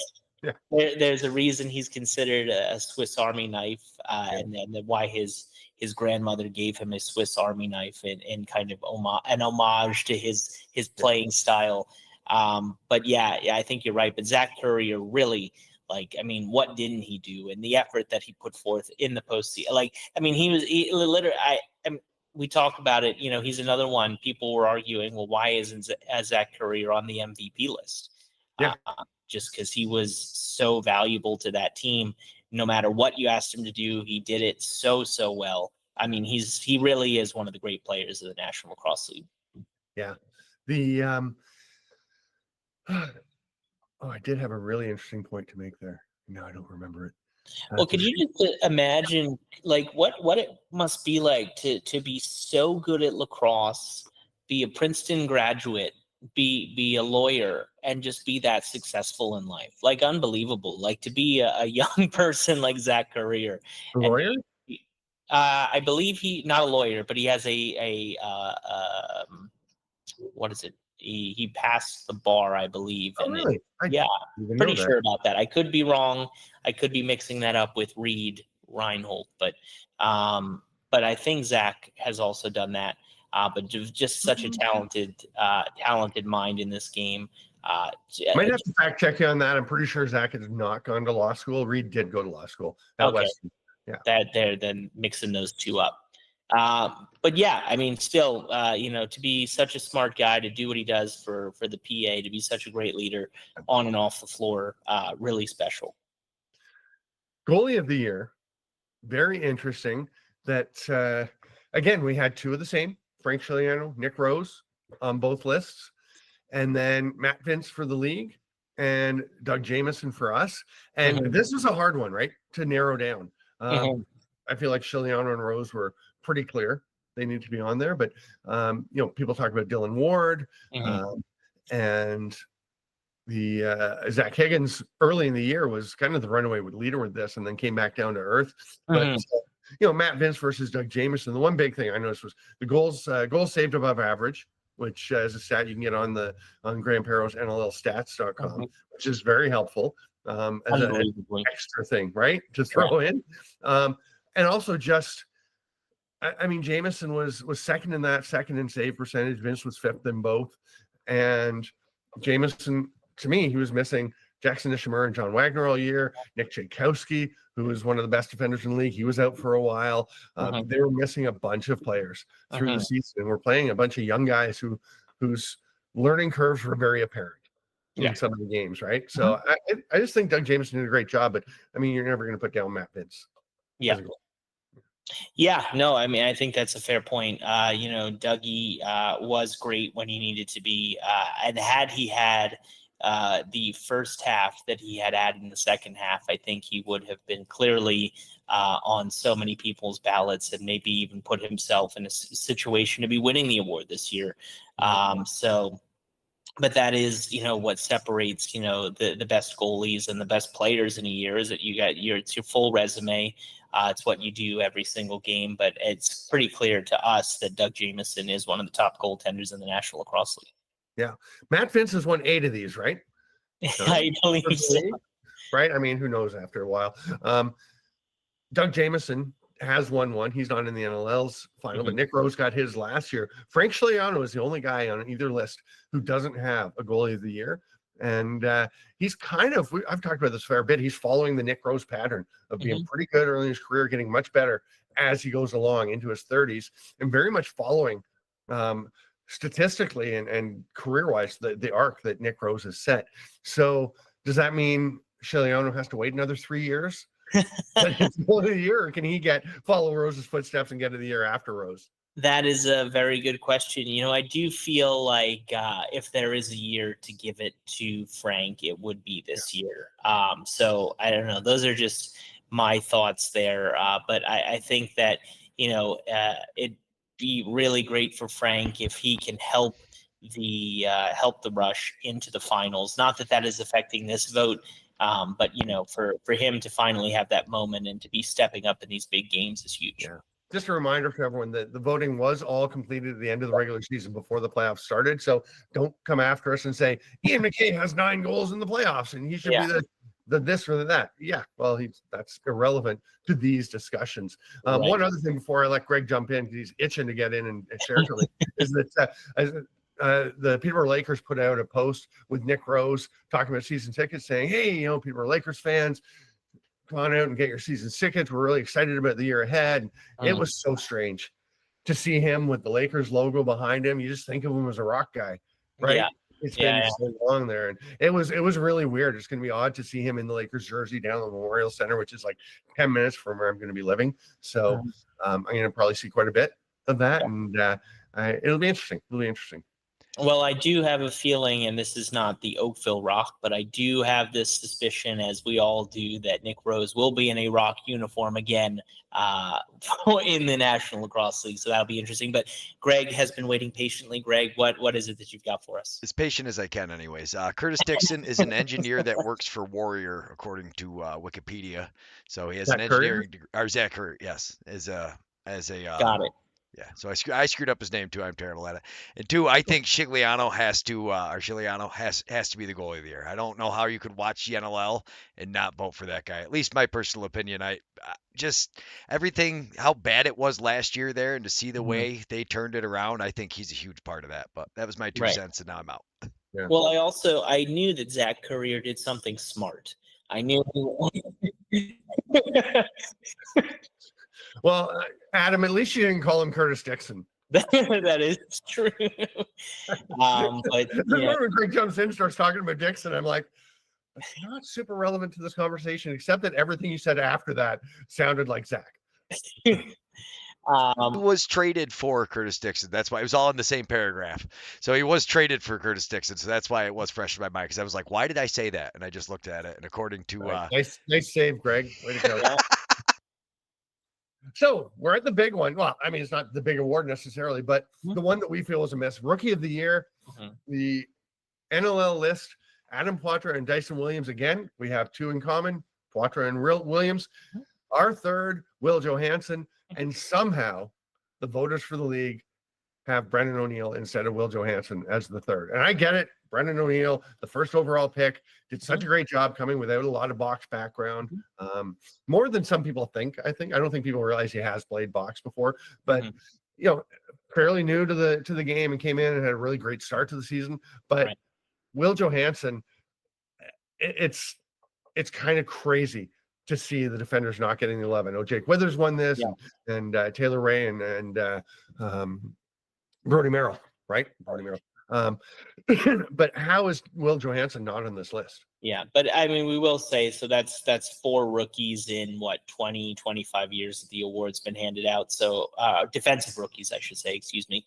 Yeah. There's a reason he's considered a Swiss Army knife, and why his grandmother gave him a Swiss Army knife in kind of an homage to his playing style. But yeah, I think you're right. But Zach Currier really, like, I mean, what didn't he do? And the effort that he put forth in the postseason, like, I mean, he literally, we talk about it. He's another one. People were arguing, well, why isn't Zach Currier on the MVP list? Yeah. Just because he was so valuable to that team. No matter what you asked him to do, he did it so well. I mean, he really is one of the great players of the National Lacrosse League. Yeah. I did have a really interesting point to make there. No, I don't remember it. Well, could you just imagine, like, what it must be like to be so good at lacrosse, be a Princeton graduate, be a lawyer, and just be that successful in life? Like, unbelievable. Like, to be a young person like Zach Currier. A lawyer? I believe not a lawyer, but he has what is it? He passed the bar, I believe. Oh, really? Pretty sure about that. I could be wrong. I could be mixing that up with Reed Reinhold, but I think Zach has also done that. But just such a talented mind in this game. Might have to fact check you on that. I'm pretty sure Zach has not gone to law school. Reed did go to law school at Western. Yeah, that they're then mixing those two up. But yeah, I mean, still, to be such a smart guy, to do what he does for the PA, to be such a great leader on and off the floor, really special. Goalie of the year, very interesting. That again, we had two of the same: Frank Chiliano, Nick Rose, on both lists, and then Matt Vince for the league and Doug Jamieson for us. And this was a hard one, right, to narrow down. I feel like Chiliano and Rose were pretty clear. They need to be on there, but people talk about Dylan Ward and the Zach Higgins early in the year was kind of the runaway leader with this, and then came back down to earth. But Matt Vince versus Doug Jamieson. The one big thing I noticed was the goals saved above average, which is a stat you can get on Graham Perro's NLLstats.com, which is very helpful as an extra thing, right, to throw in. And also just, I mean, Jamieson was second in save percentage. Vince was fifth in both. And Jamieson, to me, he was missing Jackson Nishimura and John Wagner all year. Nick Tchaikovsky, who was one of the best defenders in the league, he was out for a while. They were missing a bunch of players through the season. And we're playing a bunch of young guys whose learning curves were very apparent in some of the games, right? So I just think Doug Jamieson did a great job, but I mean, you're never going to put down Matt Vince. Yeah, no, I mean, I think that's a fair point. Dougie was great when he needed to be. And had he had the first half that he had added in the second half, I think he would have been clearly on so many people's ballots and maybe even put himself in a situation to be winning the award this year. But that is, what separates, the best goalies and the best players in a year is that it's your full resume. It's what you do every single game, but it's pretty clear to us that Doug Jamieson is one of the top goaltenders in the National Lacrosse League. Yeah. Matt Vince has won 8 of these, right? I believe so. Right? I mean, who knows after a while. Doug Jamieson has won one. He's not in the NLL's final, but Nick Rose got his last year. Frank Chiliano is the only guy on either list who doesn't have a goalie of the year. And he's I've talked about this a fair bit. He's following the Nick Rose pattern of being pretty good early in his career, getting much better as he goes along into his 30s, and very much following statistically and career-wise the arc that Nick Rose has set. So does that mean Chiliano has to wait another 3 years? It's one of the year, or can he follow Rose's footsteps and get to the year after Rose? That is a very good question. I do feel like if there is a year to give it to Frank, it would be this year. So I don't know. Those are just my thoughts there. But I think that, it'd be really great for Frank if he can help the Rush into the finals. Not that is affecting this vote. But for him to finally have that moment and to be stepping up in these big games is huge. Yeah. just a reminder for everyone that the voting was all completed at the end of the regular season before the playoffs started. So don't come after us and say Ian McKay has 9 goals in the playoffs and he should be the this or the that. Yeah, well, that's irrelevant to these discussions. Right. One other thing before I let Greg jump in, because he's itching to get in and share something, is that the Peterborough Lakers put out a post with Nick Rose talking about season tickets, saying, "Hey, Peterborough Lakers fans, come on out and get your season tickets. We're really excited about the year ahead." It was so strange to see him with the Lakers logo behind him. You just think of him as a rock guy, right? Yeah. It's been so long there, and it was really weird. It's going to be odd to see him in the Lakers jersey down at the Memorial Center, which is like 10 minutes from where I'm going to be living. So I'm going to probably see quite a bit of that, and it'll be interesting. It'll be interesting. Well, I do have a feeling, and this is not the Oakville Rock, but I do have this suspicion, as we all do, that Nick Rose will be in a Rock uniform again in the National Lacrosse League. So that'll be interesting. But Greg has been waiting patiently. Greg, what is it that you've got for us? As patient as I can, anyways. Curtis Dixon is an engineer that works for Warrior, according to Wikipedia. So he has an engineering degree. Or Zach Curry, yes, as a Got it. Yeah, so I screwed up his name too. I'm terrible at it. And 2, I think Shigliano has to be the goalie of the year. I don't know how you could watch the NLL and not vote for that guy. At least my personal opinion. I just everything how bad it was last year there, and to see the way they turned it around, I think he's a huge part of that. But that was my 2 cents, and now I'm out. Yeah. Well, I knew that Zach Currier did something smart. I knew. Well, Adam, at least you didn't call him Curtis Dixon. That is true. But when Greg jumps in and starts talking about Dixon, I'm like, that's not super relevant to this conversation, except that everything you said after that sounded like Zach. He was traded for Curtis Dixon. That's why it was all in the same paragraph. So he was traded for Curtis Dixon. So that's why it was fresh in my mind, because I was like, why did I say that? And I just looked at it, and according to nice save, Greg. Way to go. So we're at the big one. Well, I mean, it's not the big award necessarily, but the one that we feel is a miss. Rookie of the year, the NLL list, Adam Poitras and Dyson Williams. Again, we have 2 in common, Poitras and Williams. Our third, Will Johansson. And somehow the voters for the league have Brendan O'Neill instead of Will Johansson as the third. And I get it. Brendan O'Neill, the first overall pick, did such a great job coming without a lot of box background. More than some people think. I don't think people realize he has played box before, but fairly new to the game and came in and had a really great start to the season. But Will Johansson, it's kind of crazy to see the defenders not getting the 11. Oh, Jake Withers won this, and Taylor Ray and Brody Merrill, right? Brody Merrill. But how is Will Johansson not on this list? Yeah, but I mean, we will say, so that's 4 rookies in 20, 25 years that the award's been handed out. So defensive rookies, I should say, excuse me.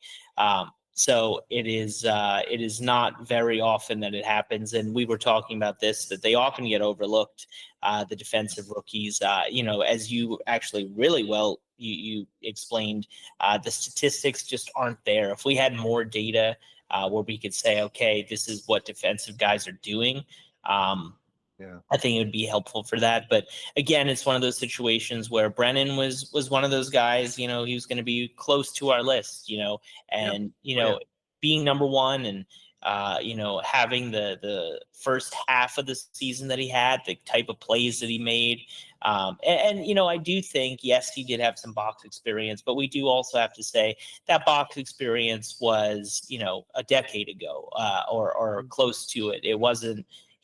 So it is not very often that it happens. And we were talking about this, that they often get overlooked, the defensive rookies, as you actually really well, you explained, the statistics just aren't there. If we had more data where we could say, okay, this is what defensive guys are doing, I think it would be helpful for that. But again, it's one of those situations where Brennan was one of those guys, he was going to be close to our list, and, being number 1 and, having the first half of the season that he had, the type of plays that he made. I do think, yes, he did have some box experience, but we do also have to say that box experience was, a decade ago, or close to it.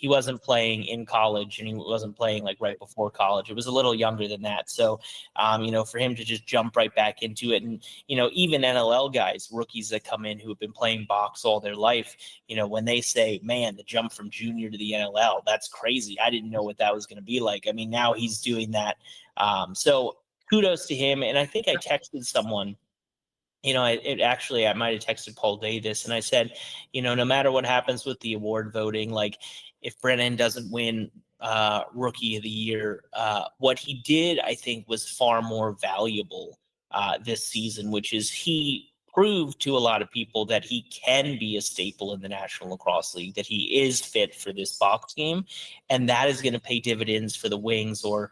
He wasn't playing in college, and he wasn't playing like right before college. It was a little younger than that. So, for him to just jump right back into it, and, even NLL guys, rookies that come in who have been playing box all their life, when they say, man, the jump from junior to the NLL, that's crazy. I didn't know what that was going to be like. I mean, now he's doing that. So kudos to him. And I think I texted someone, I might have texted Paul Davis, and I said, no matter what happens with the award voting, like, if Brennan doesn't win Rookie of the Year, what he did, I think, was far more valuable this season, which is he proved to a lot of people that he can be a staple in the National Lacrosse League, that he is fit for this box game, and that is going to pay dividends for the Wings, or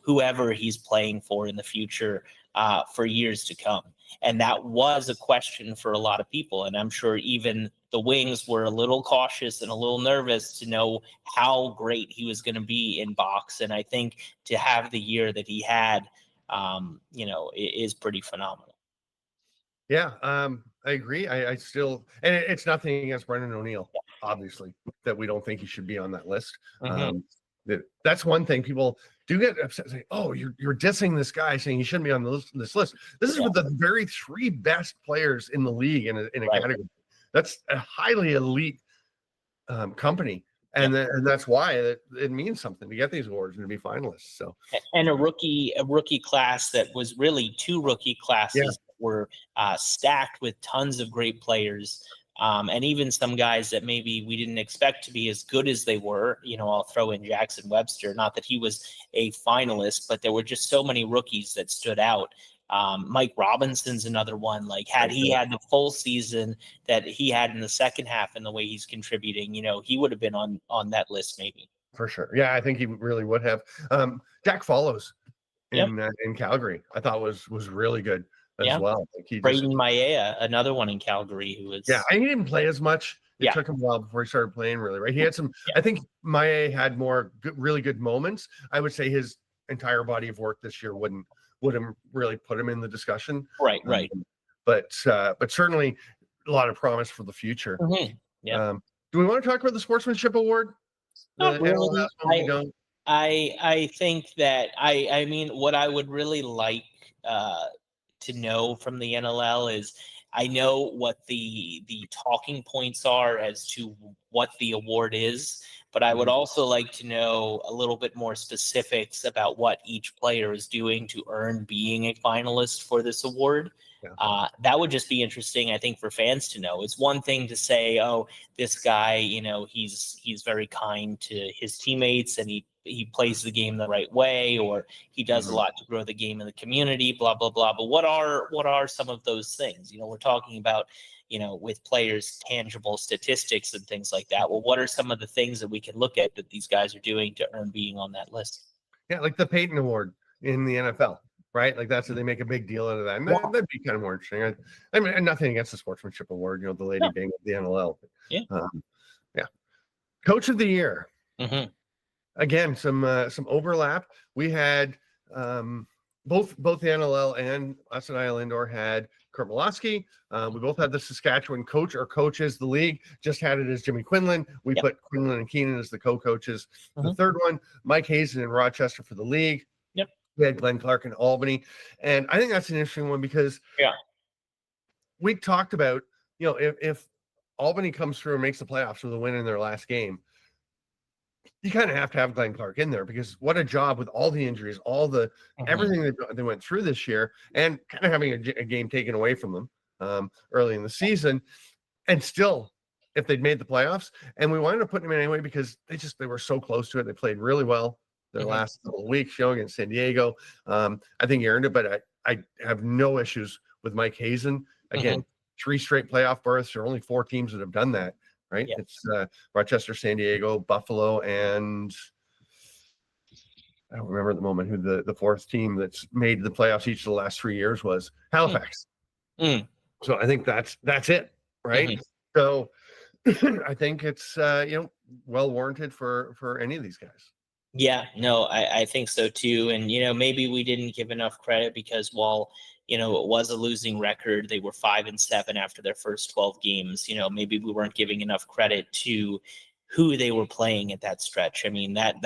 whoever he's playing for in the future for years to come. And that was a question for a lot of people. And I'm sure even the Wings were a little cautious and a little nervous to know how great he was going to be in box. And I think to have the year that he had, is pretty phenomenal. Yeah, I agree. I still, and it's nothing against Brendan O'Neill, obviously, that we don't think he should be on that list. That's one thing people do get upset, saying, "Oh, you're dissing this guy, saying he shouldn't be on this list." This is with the very three best players in the league in a category. That's a highly elite company, and that's why it means something to get these awards and to be finalists. So, and a rookie class that was really two rookie classes that were stacked with tons of great players. And even some guys that maybe we didn't expect to be as good as they were. I'll throw in Jackson Webster. Not that he was a finalist, but there were just so many rookies that stood out. Mike Robinson's another one. Like, had he had the full season that he had in the second half and the way he's contributing, he would have been on that list maybe. For sure. Yeah, I think he really would have. Jack Follows in Calgary, I thought was really good as well. Like Braden Maia, another one in Calgary who was. Yeah, he didn't play as much. It took him a while before he started playing really, right? He had some, I think Maia had more really good moments. I would say his entire body of work this year wouldn't really put him in the discussion. Right. But certainly a lot of promise for the future. Yeah. Do we want to talk about the Sportsmanship Award? Not really. I think that I mean, what I would really like to know from the NLL is, I know what the talking points are as to what the award is, but I would also like to know a little bit more specifics about what each player is doing to earn being a finalist for this award. That would just be interesting, I think, for fans to know. It's one thing to say, oh, this guy, he's very kind to his teammates and he plays the game the right way, or he does a lot to grow the game in the community, blah, blah, blah. But what are some of those things? We're talking about, with players, tangible statistics and things like that. Well, what are some of the things that we can look at that these guys are doing to earn being on that list? Yeah, like the Peyton Award in the NFL. Right, like that's what they make a big deal out of that, and that'd be kind of more interesting. I mean, nothing against the Sportsmanship Award, the lady being of the NLL. Coach of the Year. Again, some overlap. We had both the NLL and us at IL Indoor had Kurt Malosky. We both had the Saskatchewan coach or coaches. The league just had it as Jimmy Quinlan. We put Quinlan and Keenan as the co-coaches. The third one, Mike Hazen in Rochester for the league. We had Glenn Clark in Albany. And I think that's an interesting one because we talked about, if Albany comes through and makes the playoffs with a win in their last game, you kind of have to have Glenn Clark in there, because what a job with all the injuries, all the everything they went through this year, and kind of having a game taken away from them early in the season. And still, if they'd made the playoffs, and we wanted to put them in anyway because they were so close to it. They played really well their last couple of weeks, against San Diego. I think he earned it, but I have no issues with Mike Hazen. Again, 3 straight playoff berths. There are only 4 teams that have done that, right? It's Rochester, San Diego, Buffalo, and I don't remember at the moment who the 4th team that's made the playoffs each of the last 3 years was. Halifax. So I think that's it, right? So I think it's well warranted for any of these guys. Yeah, no, I think so too. And, maybe we didn't give enough credit because while, it was a losing record, they were 5-7 after their first 12 games. Maybe we weren't giving enough credit to who they were playing at that stretch. I mean, that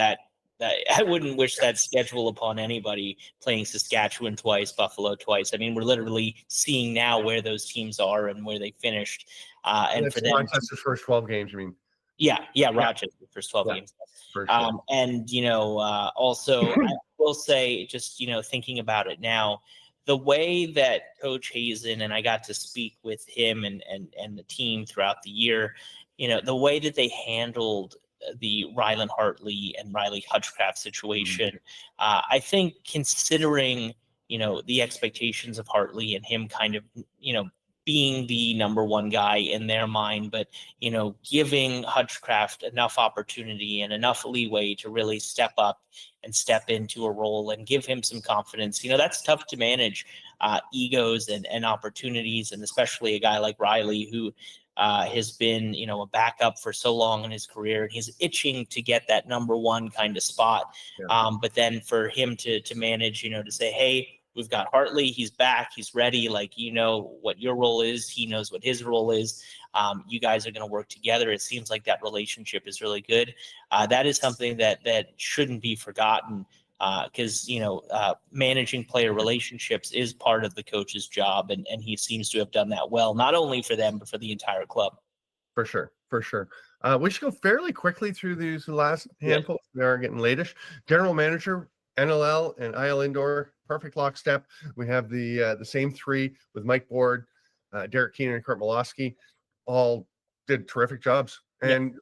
I wouldn't wish that schedule upon anybody, playing Saskatchewan twice, Buffalo twice. I mean, we're literally seeing now where those teams are and where they finished. And for them, Rochester's first 12 games, you mean? Yeah, Rochester first 12 games. For sure. And also I will say, just thinking about it now, the way that Coach Hazen, and I got to speak with him and the team throughout the year, the way that they handled the Rylan Hartley and Riley Hutchcraft situation, I think, considering the expectations of Hartley and him kind of being the number one guy in their mind, but, giving Hutchcraft enough opportunity and enough leeway to really step up and step into a role and give him some confidence. That's tough to manage, egos and opportunities, and especially a guy like Riley who has been, a backup for so long in his career, and he's itching to get that number one kind of spot. Yeah. But then for him to manage, to say, hey, we've got Hartley, he's back, he's ready. Like, what your role is, he knows what his role is. You guys are going to work together. It seems like that relationship is really good. That is something that shouldn't be forgotten, because managing player relationships is part of the coach's job, and he seems to have done that well, not only for them but for the entire club. For sure. We should go fairly quickly through these last handful. They are getting latish. General manager, NLL and IL Indoor, perfect lockstep. We have the same three with Mike Board, Derek Keenan, and Kurt Malosky, all did terrific jobs. And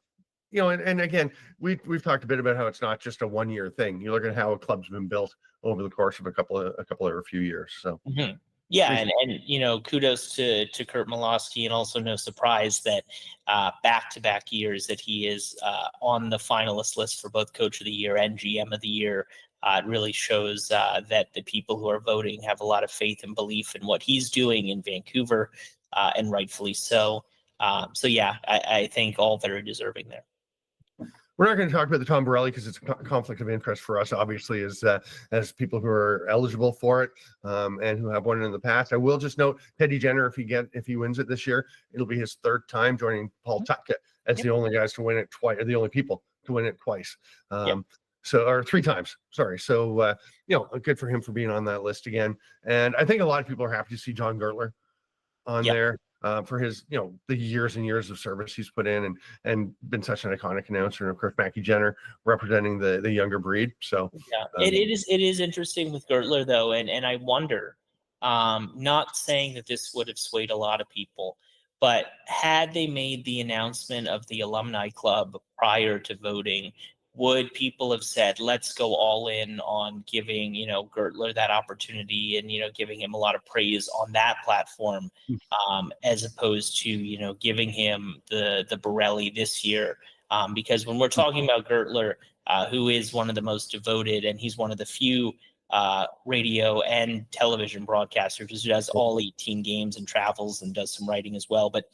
and again, we've talked a bit about how it's not just a 1-year thing. You look at how a club's been built over the course of a few years. So. Mm-hmm. Yeah, and kudos to Kurt Malosky, and also no surprise that back-to-back years that he is on the finalist list for both Coach of the Year and GM of the Year. It really shows that the people who are voting have a lot of faith and belief in what he's doing in Vancouver, and rightfully so. I think all very deserving there. We're not going to talk about the Tom Borelli because it's a conflict of interest for us, obviously, as people who are eligible for it, and who have won it in the past. I will just note Teddy Jenner, if he wins it this year, it'll be his third time joining Paul Tutka as the only guys to win it twice, or the only people to win it twice. Or 3 times. Sorry. So good for him for being on that list again. And I think a lot of people are happy to see John Gertler on there. For his, the years and years of service he's put in, and been such an iconic announcer. And of course, Mackie Jenner representing the younger breed. So it is interesting with Gertler though, and I wonder, not saying that this would have swayed a lot of people, but had they made the announcement of the alumni club prior to voting, would people have said, let's go all in on giving, Gertler that opportunity and, giving him a lot of praise on that platform, as opposed to, giving him the Borelli this year? Because when we're talking about Gertler, who is one of the most devoted, and he's one of the few radio and television broadcasters who does all 18 games and travels and does some writing as well. But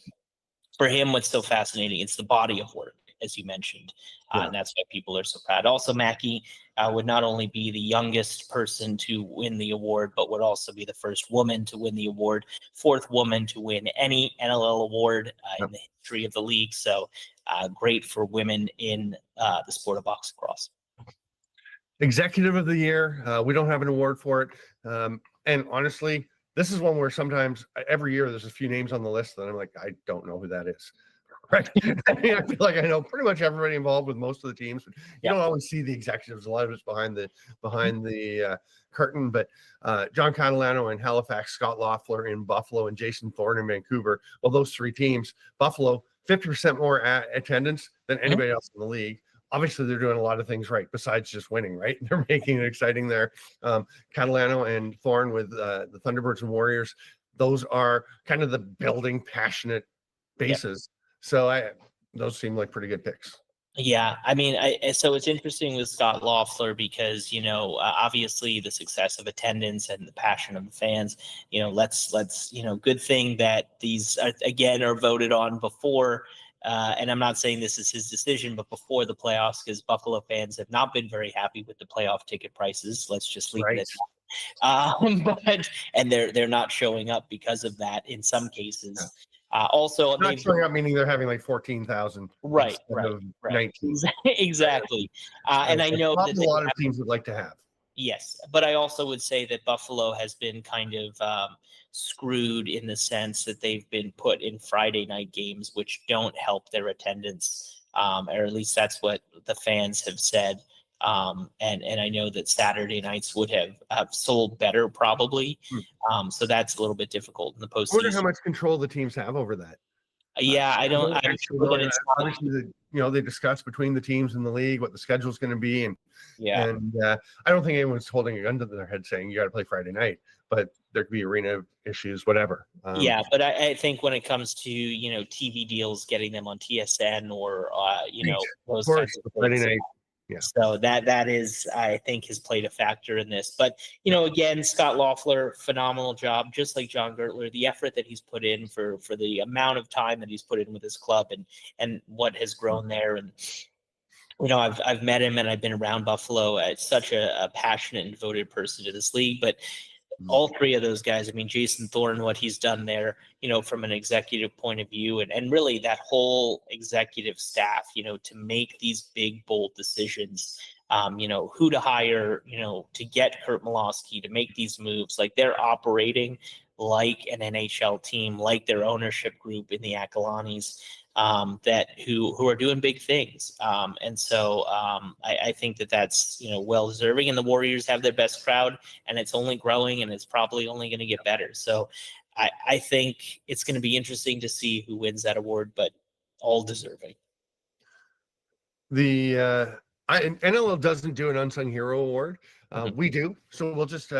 for him, what's so fascinating, it's the body of work, as you mentioned. And that's why people are so proud. Also, Mackie would not only be the youngest person to win the award, but would also be the first woman to win the award, 4th woman to win any NLL award in the history of the league. So great for women in the sport of box lacrosse. Executive of the Year. We don't have an award for it. And honestly, this is one where sometimes every year there's a few names on the list that I'm like, I don't know who that is. Right. I feel like I know pretty much everybody involved with most of the teams, but you don't always see the executives. A lot of it's behind the curtain. But John Catalano in Halifax, Scott Loeffler in Buffalo, and Jason Thorne in Vancouver. Well, those 3 teams, Buffalo, 50% more attendance than anybody else in the league. Obviously, they're doing a lot of things right besides just winning, right? They're making it exciting there. Catalano and Thorne with the Thunderbirds and Warriors. Those are kind of the building passionate bases. So those seem like pretty good picks. Yeah, I mean, so it's interesting with Scott Loeffler because obviously the success of attendance and the passion of the fans. Let's good thing that these are voted on before. And I'm not saying this is his decision, but before the playoffs, because Buffalo fans have not been very happy with the playoff ticket prices. Let's just leave it at that. And they're not showing up because of that in some cases. Yeah. Also, not showing up meaning they're having like 14,000, right? 19. Exactly. And I know that a lot of teams would like to have. Yes, but I also would say that Buffalo has been kind of screwed in the sense that they've been put in Friday night games, which don't help their attendance, or at least that's what the fans have said. And I know that Saturday nights would have sold better probably. So that's a little bit difficult in the postseason. I wonder how much control the teams have over that. Yeah, I don't. I'm Actually, sure that it's not. obviously, they discuss between the teams in the league what the schedule is going to be, Yeah. and I don't think anyone's holding a gun to their head saying you got to play Friday night, but there could be arena issues, whatever. Yeah, but I think when it comes to TV deals, getting them on TSN or those kinds of Friday things. night. Yeah. So that is, I think, has played a factor in this. But again, Scott Loeffler, phenomenal job, just like John Gertler. The effort that he's put in for the amount of time that he's put in with his club and what has grown there. And I've met him and I've been around Buffalo. It's such a passionate and devoted person to this league. But all three of those guys, I mean, Jason Thorne, what he's done there, from an executive point of view, and really that whole executive staff, to make these big, bold decisions, who to hire, to get Kurt Malosky to make these moves. Like, they're operating like an NHL team, like their ownership group in the Acalanes, who are doing big things. And so I think that's well deserving, and the Warriors have their best crowd, and it's only growing, and it's probably only going to get better. So I think it's going to be interesting to see who wins that award, but all deserving. The NLL doesn't do an unsung hero award. We do, so we'll just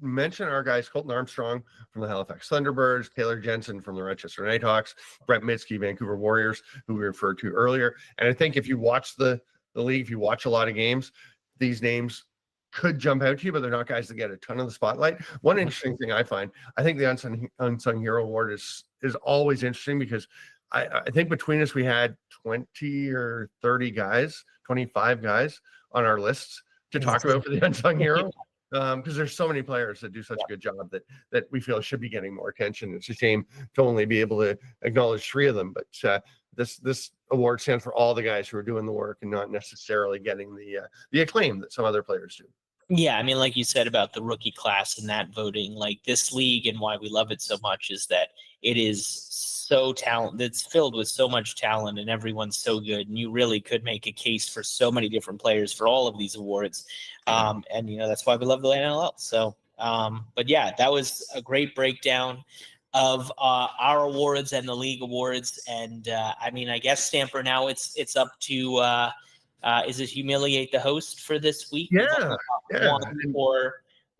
mention our guys: Colton Armstrong from the Halifax Thunderbirds, Taylor Jensen from the Rochester Nighthawks, Brett Mitski, Vancouver Warriors, who we referred to earlier. And I think if you watch the league, if you watch a lot of games, these names could jump out to you, but they're not guys that get a ton of the spotlight. One interesting thing I find, I think the unsung hero award is always interesting because I think between us we had 20 or 30 guys, 25 guys on our lists to talk about for the unsung hero, because there's so many players that do such a good job that we feel should be getting more attention. It's a shame to only be able to acknowledge 3 of them, but this award stands for all the guys who are doing the work and not necessarily getting the acclaim that some other players do. Yeah, I mean, like you said about the rookie class and that voting, like this league and why we love it so much is that it is so talented. It's filled with so much talent and everyone's so good. And you really could make a case for so many different players for all of these awards. And, that's why we love the NLL. So, but yeah, that was a great breakdown of our awards and the league awards. And I mean, I guess, Stamper, now it's up to is it humiliate the host for this week? Yeah. One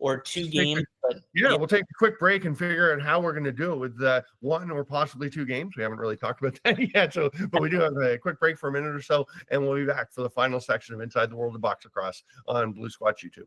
or 2 games. But we'll take a quick break and figure out how we're going to do it with 1 or possibly 2 games. We haven't really talked about that yet, but we do have a quick break for a minute or so, and we'll be back for the final section of Inside the World of Box Lacrosse on Blue Squatch YouTube.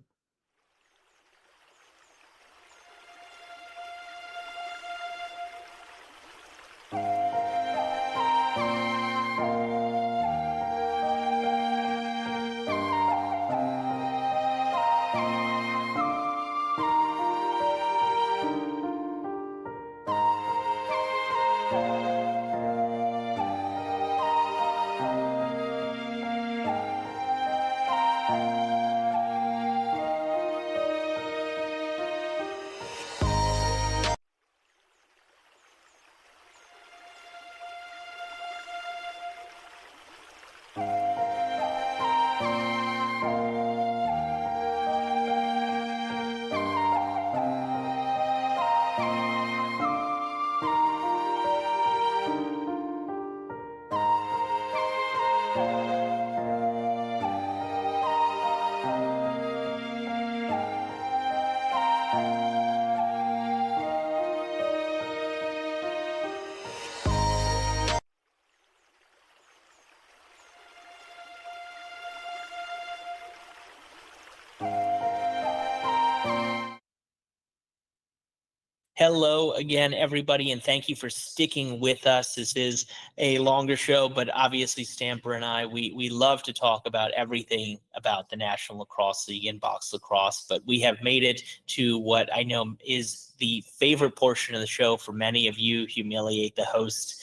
Hello again, everybody, and thank you for sticking with us. This is a longer show, but obviously Stamper and I, we love to talk about everything about the National Lacrosse League and box lacrosse, but we have made it to what I know is the favorite portion of the show for many of you, humiliate the host.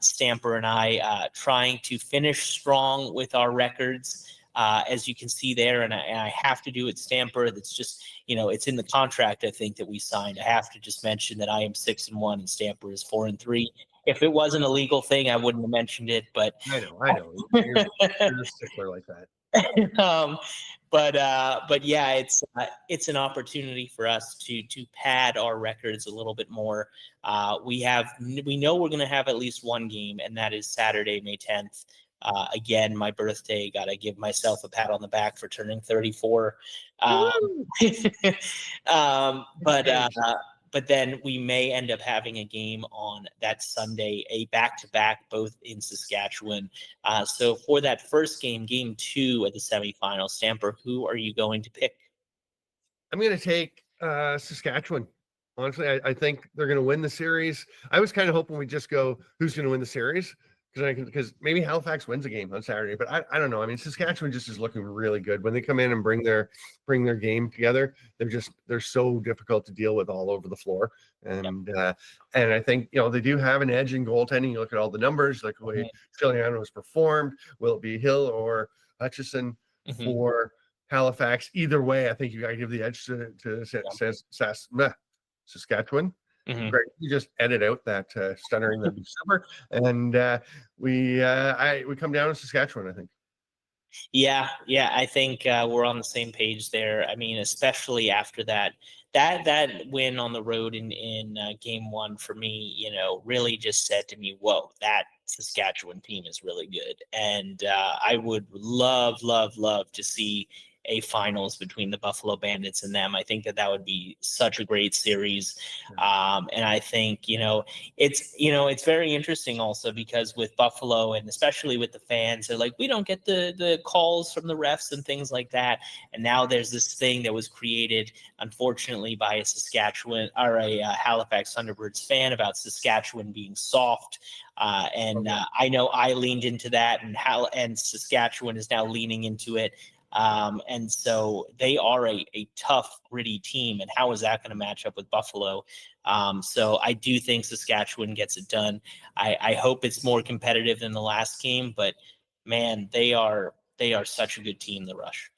Stamper and I trying to finish strong with our records. As you can see there, and I have to do it, Stamper. That's just, it's in the contract, I think, that we signed. I have to just mention that I am 6-1 and Stamper is 4-3. If it wasn't a legal thing, I wouldn't have mentioned it, but I know. You're a stickler like that. But yeah, it's an opportunity for us to pad our records a little bit more. We know we're going to have at least one game, and that is Saturday, May 10th. Again, my birthday. Got to give myself a pat on the back for turning 34. But then we may end up having a game on that Sunday, a back-to-back, both in Saskatchewan. So for that first game, game 2 at the semifinal, Stamper, who are you going to pick? I'm going to take Saskatchewan. Honestly, I think they're going to win the series. I was kind of hoping we just go, who's going to win the series? Because maybe Halifax wins a game on Saturday, but I don't know. I mean, Saskatchewan just is looking really good when they come in and bring their game together. They're so difficult to deal with all over the floor, and I think they do have an edge in goaltending. You look at all the numbers, like the way Ciliano has performed. Will it be Hill or Hutchison for Halifax? Either way, I think you got to give the edge to Saskatchewan. Great. You just edit out that stuttering that December, and we come down to Saskatchewan, I think. Yeah, I think we're on the same page there. I mean, especially after that win on the road in game 1 for me, really just said to me, whoa, that Saskatchewan team is really good. And I would love to see a finals between the Buffalo Bandits and them. I think that would be such a great series. And I think, it's very interesting also because with Buffalo and especially with the fans, they're like, we don't get the calls from the refs and things like that. And now there's this thing that was created, unfortunately, by a Saskatchewan or a Halifax Thunderbirds fan about Saskatchewan being soft. I know I leaned into that, and Saskatchewan is now leaning into it. And so they are a tough, gritty team. And how is that going to match up with Buffalo? So I do think Saskatchewan gets it done. I hope it's more competitive than the last game, but man, they are such a good team, the Rush.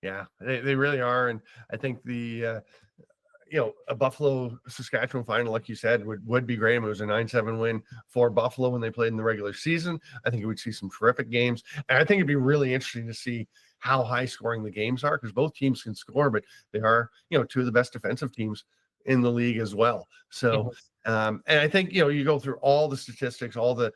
Yeah, they really are. And I think a Buffalo Saskatchewan final, like you said, would be great. It was a 9-7 win for Buffalo when they played in the regular season. I think it would see some terrific games. And I think it'd be really interesting to see how high scoring the games are, because both teams can score, but they are, two of the best defensive teams in the league as well. So, and I think, you go through all the statistics, all the,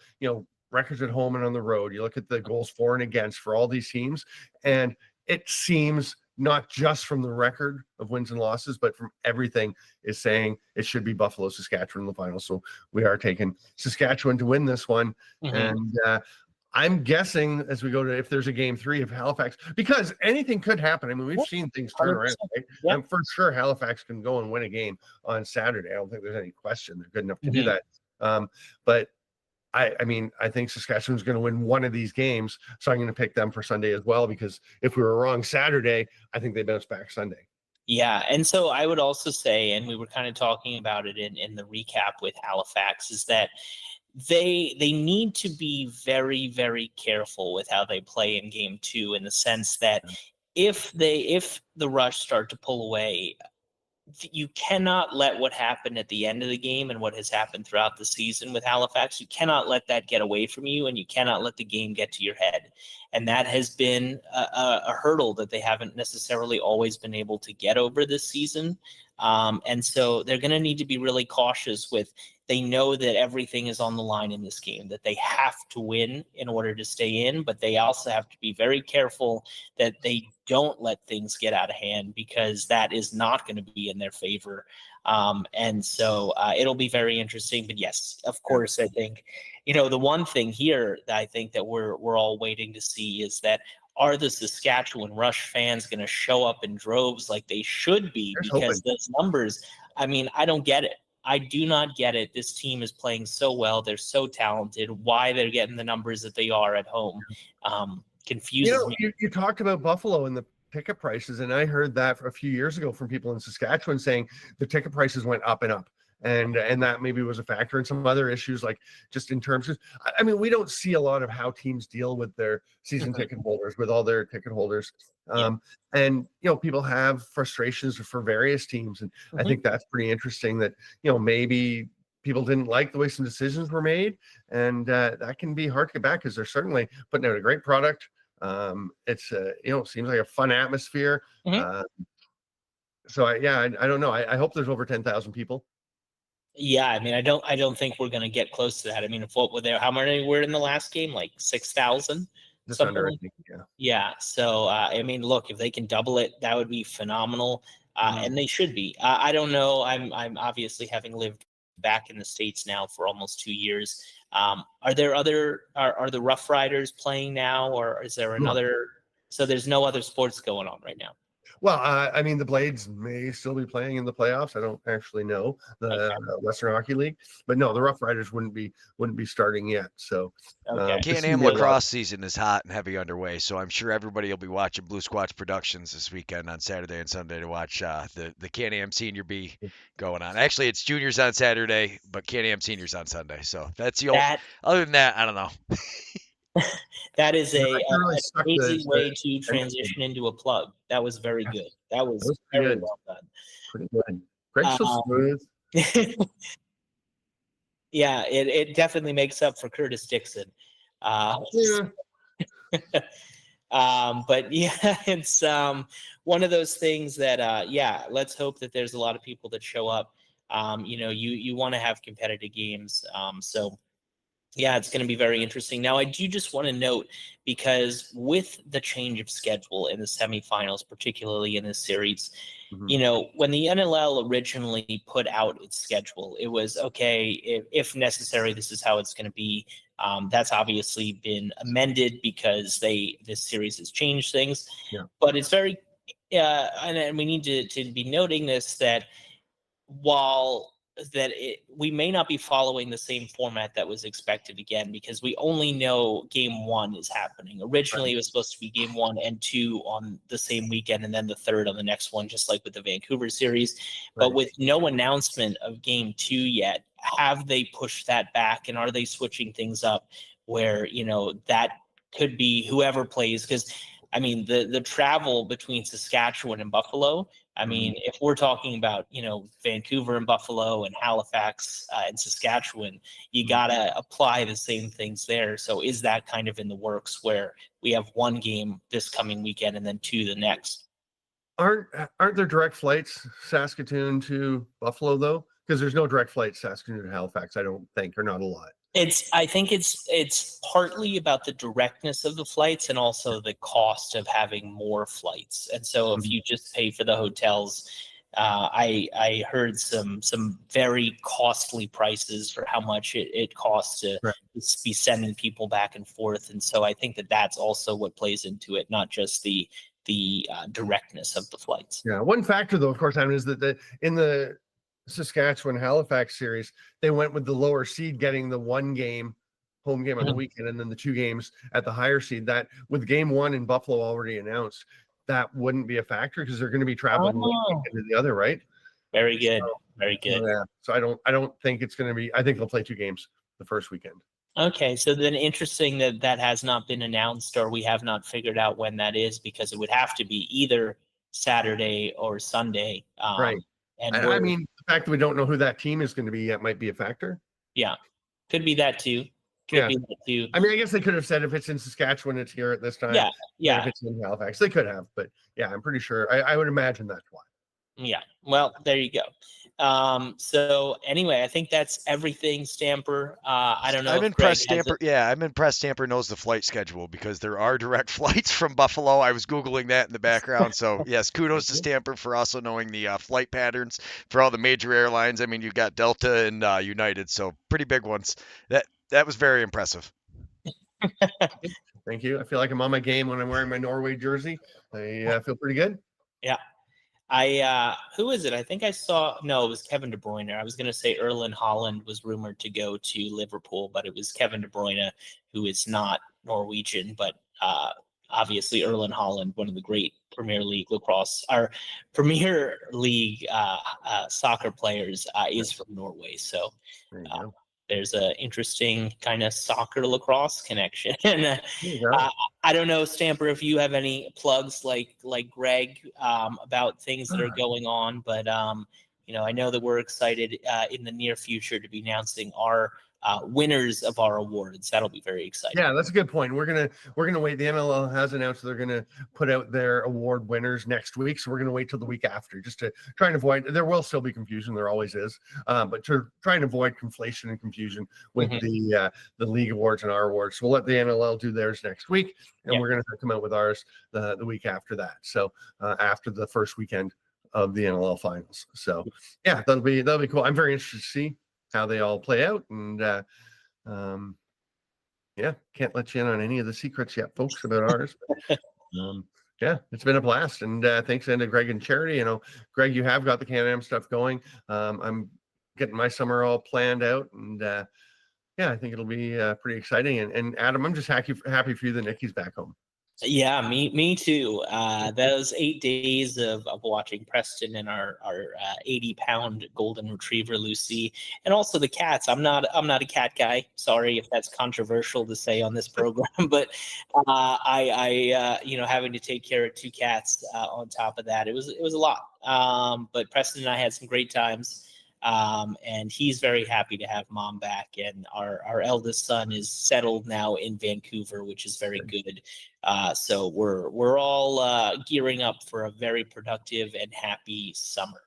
records at home and on the road. You look at the goals for and against for all these teams, and it seems not just from the record of wins and losses, but from everything is saying it should be Buffalo, Saskatchewan in the final. So we are taking Saskatchewan to win this one. And I'm guessing as we go to, if there's a game 3 of Halifax, because anything could happen. I mean, we've seen things turn around. Right? Yep. I'm for sure Halifax can go and win a game on Saturday. I don't think there's any question they're good enough to do that. But I mean, I think Saskatchewan's going to win one of these games, so I'm going to pick them for Sunday as well, because if we were wrong Saturday, I think they bounce back Sunday. Yeah, and so I would also say, and we were kind of talking about it in the recap with Halifax, is that they need to be very, very careful with how they play in game 2, in the sense that if the Rush start to pull away, you cannot let what happened at the end of the game and what has happened throughout the season with Halifax, you cannot let that get away from you, and you cannot let the game get to your head. And that has been a hurdle that they haven't necessarily always been able to get over this season. And so they're going to need to be really cautious with, they know that everything is on the line in this game, that they have to win in order to stay in, but they also have to be very careful that they don't let things get out of hand, because that is not going to be in their favor. And so it'll be very interesting. But yes, of course, I think, the one thing here that I think that we're all waiting to see is that, are the Saskatchewan Rush fans going to show up in droves like they should be? Because those numbers, I mean, I don't get it. I do not get it. This team is playing so well. They're so talented. Why they're getting the numbers that they are at home confuses me. You talked about Buffalo and the ticket prices, and I heard that a few years ago from people in Saskatchewan saying the ticket prices went up and up. And that maybe was a factor, and some other issues, like just in terms of, I mean, we don't see a lot of how teams deal with their season ticket holders, with all their ticket holders. And, people have frustrations for various teams. And I think that's pretty interesting that, maybe people didn't like the way some decisions were made. And that can be hard to get back, because they're certainly putting out a great product. It's seems like a fun atmosphere. Mhm. So I don't know. I hope there's over 10,000 people. Yeah, I mean, I don't think we're gonna get close to that. I mean, if what were there, how many were in the last game? Like 6,000, Just under, I something. think. Yeah. Yeah. So, I mean, look, if they can double it, that would be phenomenal. Mhm. And they should be. I don't know. I'm obviously having lived back in the States now for almost 2 years. Are there are the Rough Riders playing now, or is there No. another? So there's no other sports going on right now. Well, I mean, the Blades may still be playing in the playoffs. I don't actually know the Okay. Western Hockey League, but no, the Rough Riders wouldn't be starting yet. So, Okay. this Can-Am would be a lot. lacrosse season is hot and heavy underway, so I'm sure everybody will be watching Blue Squatch Productions this weekend on Saturday and Sunday to watch the Can-Am Senior B going on. Actually, it's juniors on Saturday, but Can-Am seniors on Sunday. So that's the only. That Other than that, I don't know. that is I can really an suck easy way the to transition into a plug. That was very Yeah, good. That that was was pretty very good. well done. Pretty good. Greg's so Um, smooth. yeah, it definitely makes up for Curtis Dixon. Yeah. But yeah, it's one of those things that yeah, let's hope that there's a lot of people that show up. You want to have competitive games. So yeah, it's going to be very interesting. Now, I do just want to note, because with the change of schedule in the semifinals, particularly in this series, Mhm. when the NLL originally put out its schedule, it was okay, if necessary, this is how it's going to be. That's obviously been amended because this series has changed things, Yeah. but it's very, and we need to be noting this, that while we may not be following the same format that was expected again, because we only know game one is happening. Originally, Right. it was supposed to be game 1 and 2 on the same weekend, and then the third on the next one, just like with the Vancouver series. But Right. with no announcement of game 2 yet, have they pushed that back, and are they switching things up where that could be whoever plays? Because I mean, the travel between Saskatchewan and Buffalo, I mean, if we're talking about, Vancouver and Buffalo and Halifax and Saskatchewan, you Mhm. got to apply the same things there. So is that kind of in the works where we have one game this coming weekend and then 2 the next? Aren't there direct flights Saskatoon to Buffalo though? Because there's no direct flights Saskatoon to Halifax, I don't think, or not a lot. I think it's partly about the directness of the flights and also the cost of having more flights. And so if Mhm. you just pay for the hotels, I heard some very costly prices for how much it costs to Right. be sending people back and forth. And so I think that that's also what plays into it, not just the directness of the flights. Yeah. One factor though, of course, is that in the Saskatchewan Halifax series, they went with the lower seed getting the home game on the Mhm. weekend, and then the 2 games at the higher seed. That with game 1 in Buffalo already announced, that wouldn't be a factor because they're going to be traveling one Oh, weekend to the other, right? very good, So, very good. yeah. So I don't think it's going to be. I think they'll play 2 games the first weekend. Okay, so then interesting that that has not been announced, or we have not figured out when that is, because it would have to be either Saturday or Sunday. Right. And I mean, the fact that we don't know who that team is going to be yet might be a factor. yeah, could be that too. Could Yeah. be that too. I mean, I guess they could have said if it's in Saskatchewan, it's here at this time. Yeah, And yeah, if it's in Halifax, they could have. But yeah, I'm pretty sure. I would imagine that's why. yeah. Well, there you go. So anyway, I think that's everything, Stamper. I don't know I'm if Greg impressed has Stamper. Yeah, I'm impressed Stamper knows the flight schedule because there are direct flights from Buffalo. I was Googling that in the background. So, yes, kudos to Stamper for also knowing the flight patterns for all the major airlines. I mean, you've got Delta and United, so pretty big ones. That was very impressive. Thank you. I feel like I'm on my game when I'm wearing my Norway jersey. I feel pretty good. Yeah. Who is it? I think I saw, no, it was Kevin De Bruyne. I was going to say Erling Haaland was rumored to go to Liverpool, but it was Kevin De Bruyne, who is not Norwegian, but obviously Erling Haaland, one of the great Premier League lacrosse, or Premier League soccer players, is from Norway. So There you uh, go. there's a interesting kind of soccer lacrosse connection. And There you go. I don't know, Stamper, if you have any plugs like Greg about things that are going on, but I know that we're excited in the near future to be announcing our winners of our awards. That'll be very exciting. Yeah, that's a good point. We're gonna wait. The NLL has announced they're gonna put out their award winners next week, so we're gonna wait till the week after, just to try and avoid. There will still be confusion. There always is, but to try and avoid conflation and confusion with the league awards and our awards. So we'll let the NLL do theirs next week, and we're gonna come out with ours the week after that. So after the first weekend of the NLL finals. So yeah, that'll be cool. I'm very interested to see how they all play out, and yeah, can't let you in on any of the secrets yet, folks, about ours. But, yeah, it's been a blast, and thanks to Greg and Charity. You know, Greg, you have got the Can-Am stuff going. I'm getting my summer all planned out, and yeah, I think it'll be pretty exciting. And Adam, I'm just happy for you that Nikki's back home. Yeah, me too. Those 8 days of watching Preston and our 80-pound golden retriever Lucy, and also the cats. I'm not a cat guy. Sorry if that's controversial to say on this program, but I having to take care of 2 cats on top of that, it was a lot. But Preston and I had some great times. And he's very happy to have mom back, and our eldest son is settled now in Vancouver, which is very good. So we're all gearing up for a very productive and happy summer.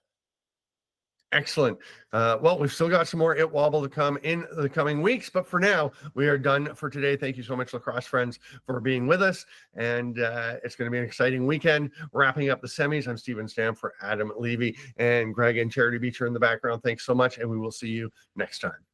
Excellent. Well, we've still got some more ITWOBL to come in the coming weeks, but for now, we are done for today. Thank you so much, lacrosse friends, for being with us, and it's going to be an exciting weekend. Wrapping up the semis, I'm Steven Stam for Adam Levy and Greg and Charity Beecher in the background. Thanks so much, and we will see you next time.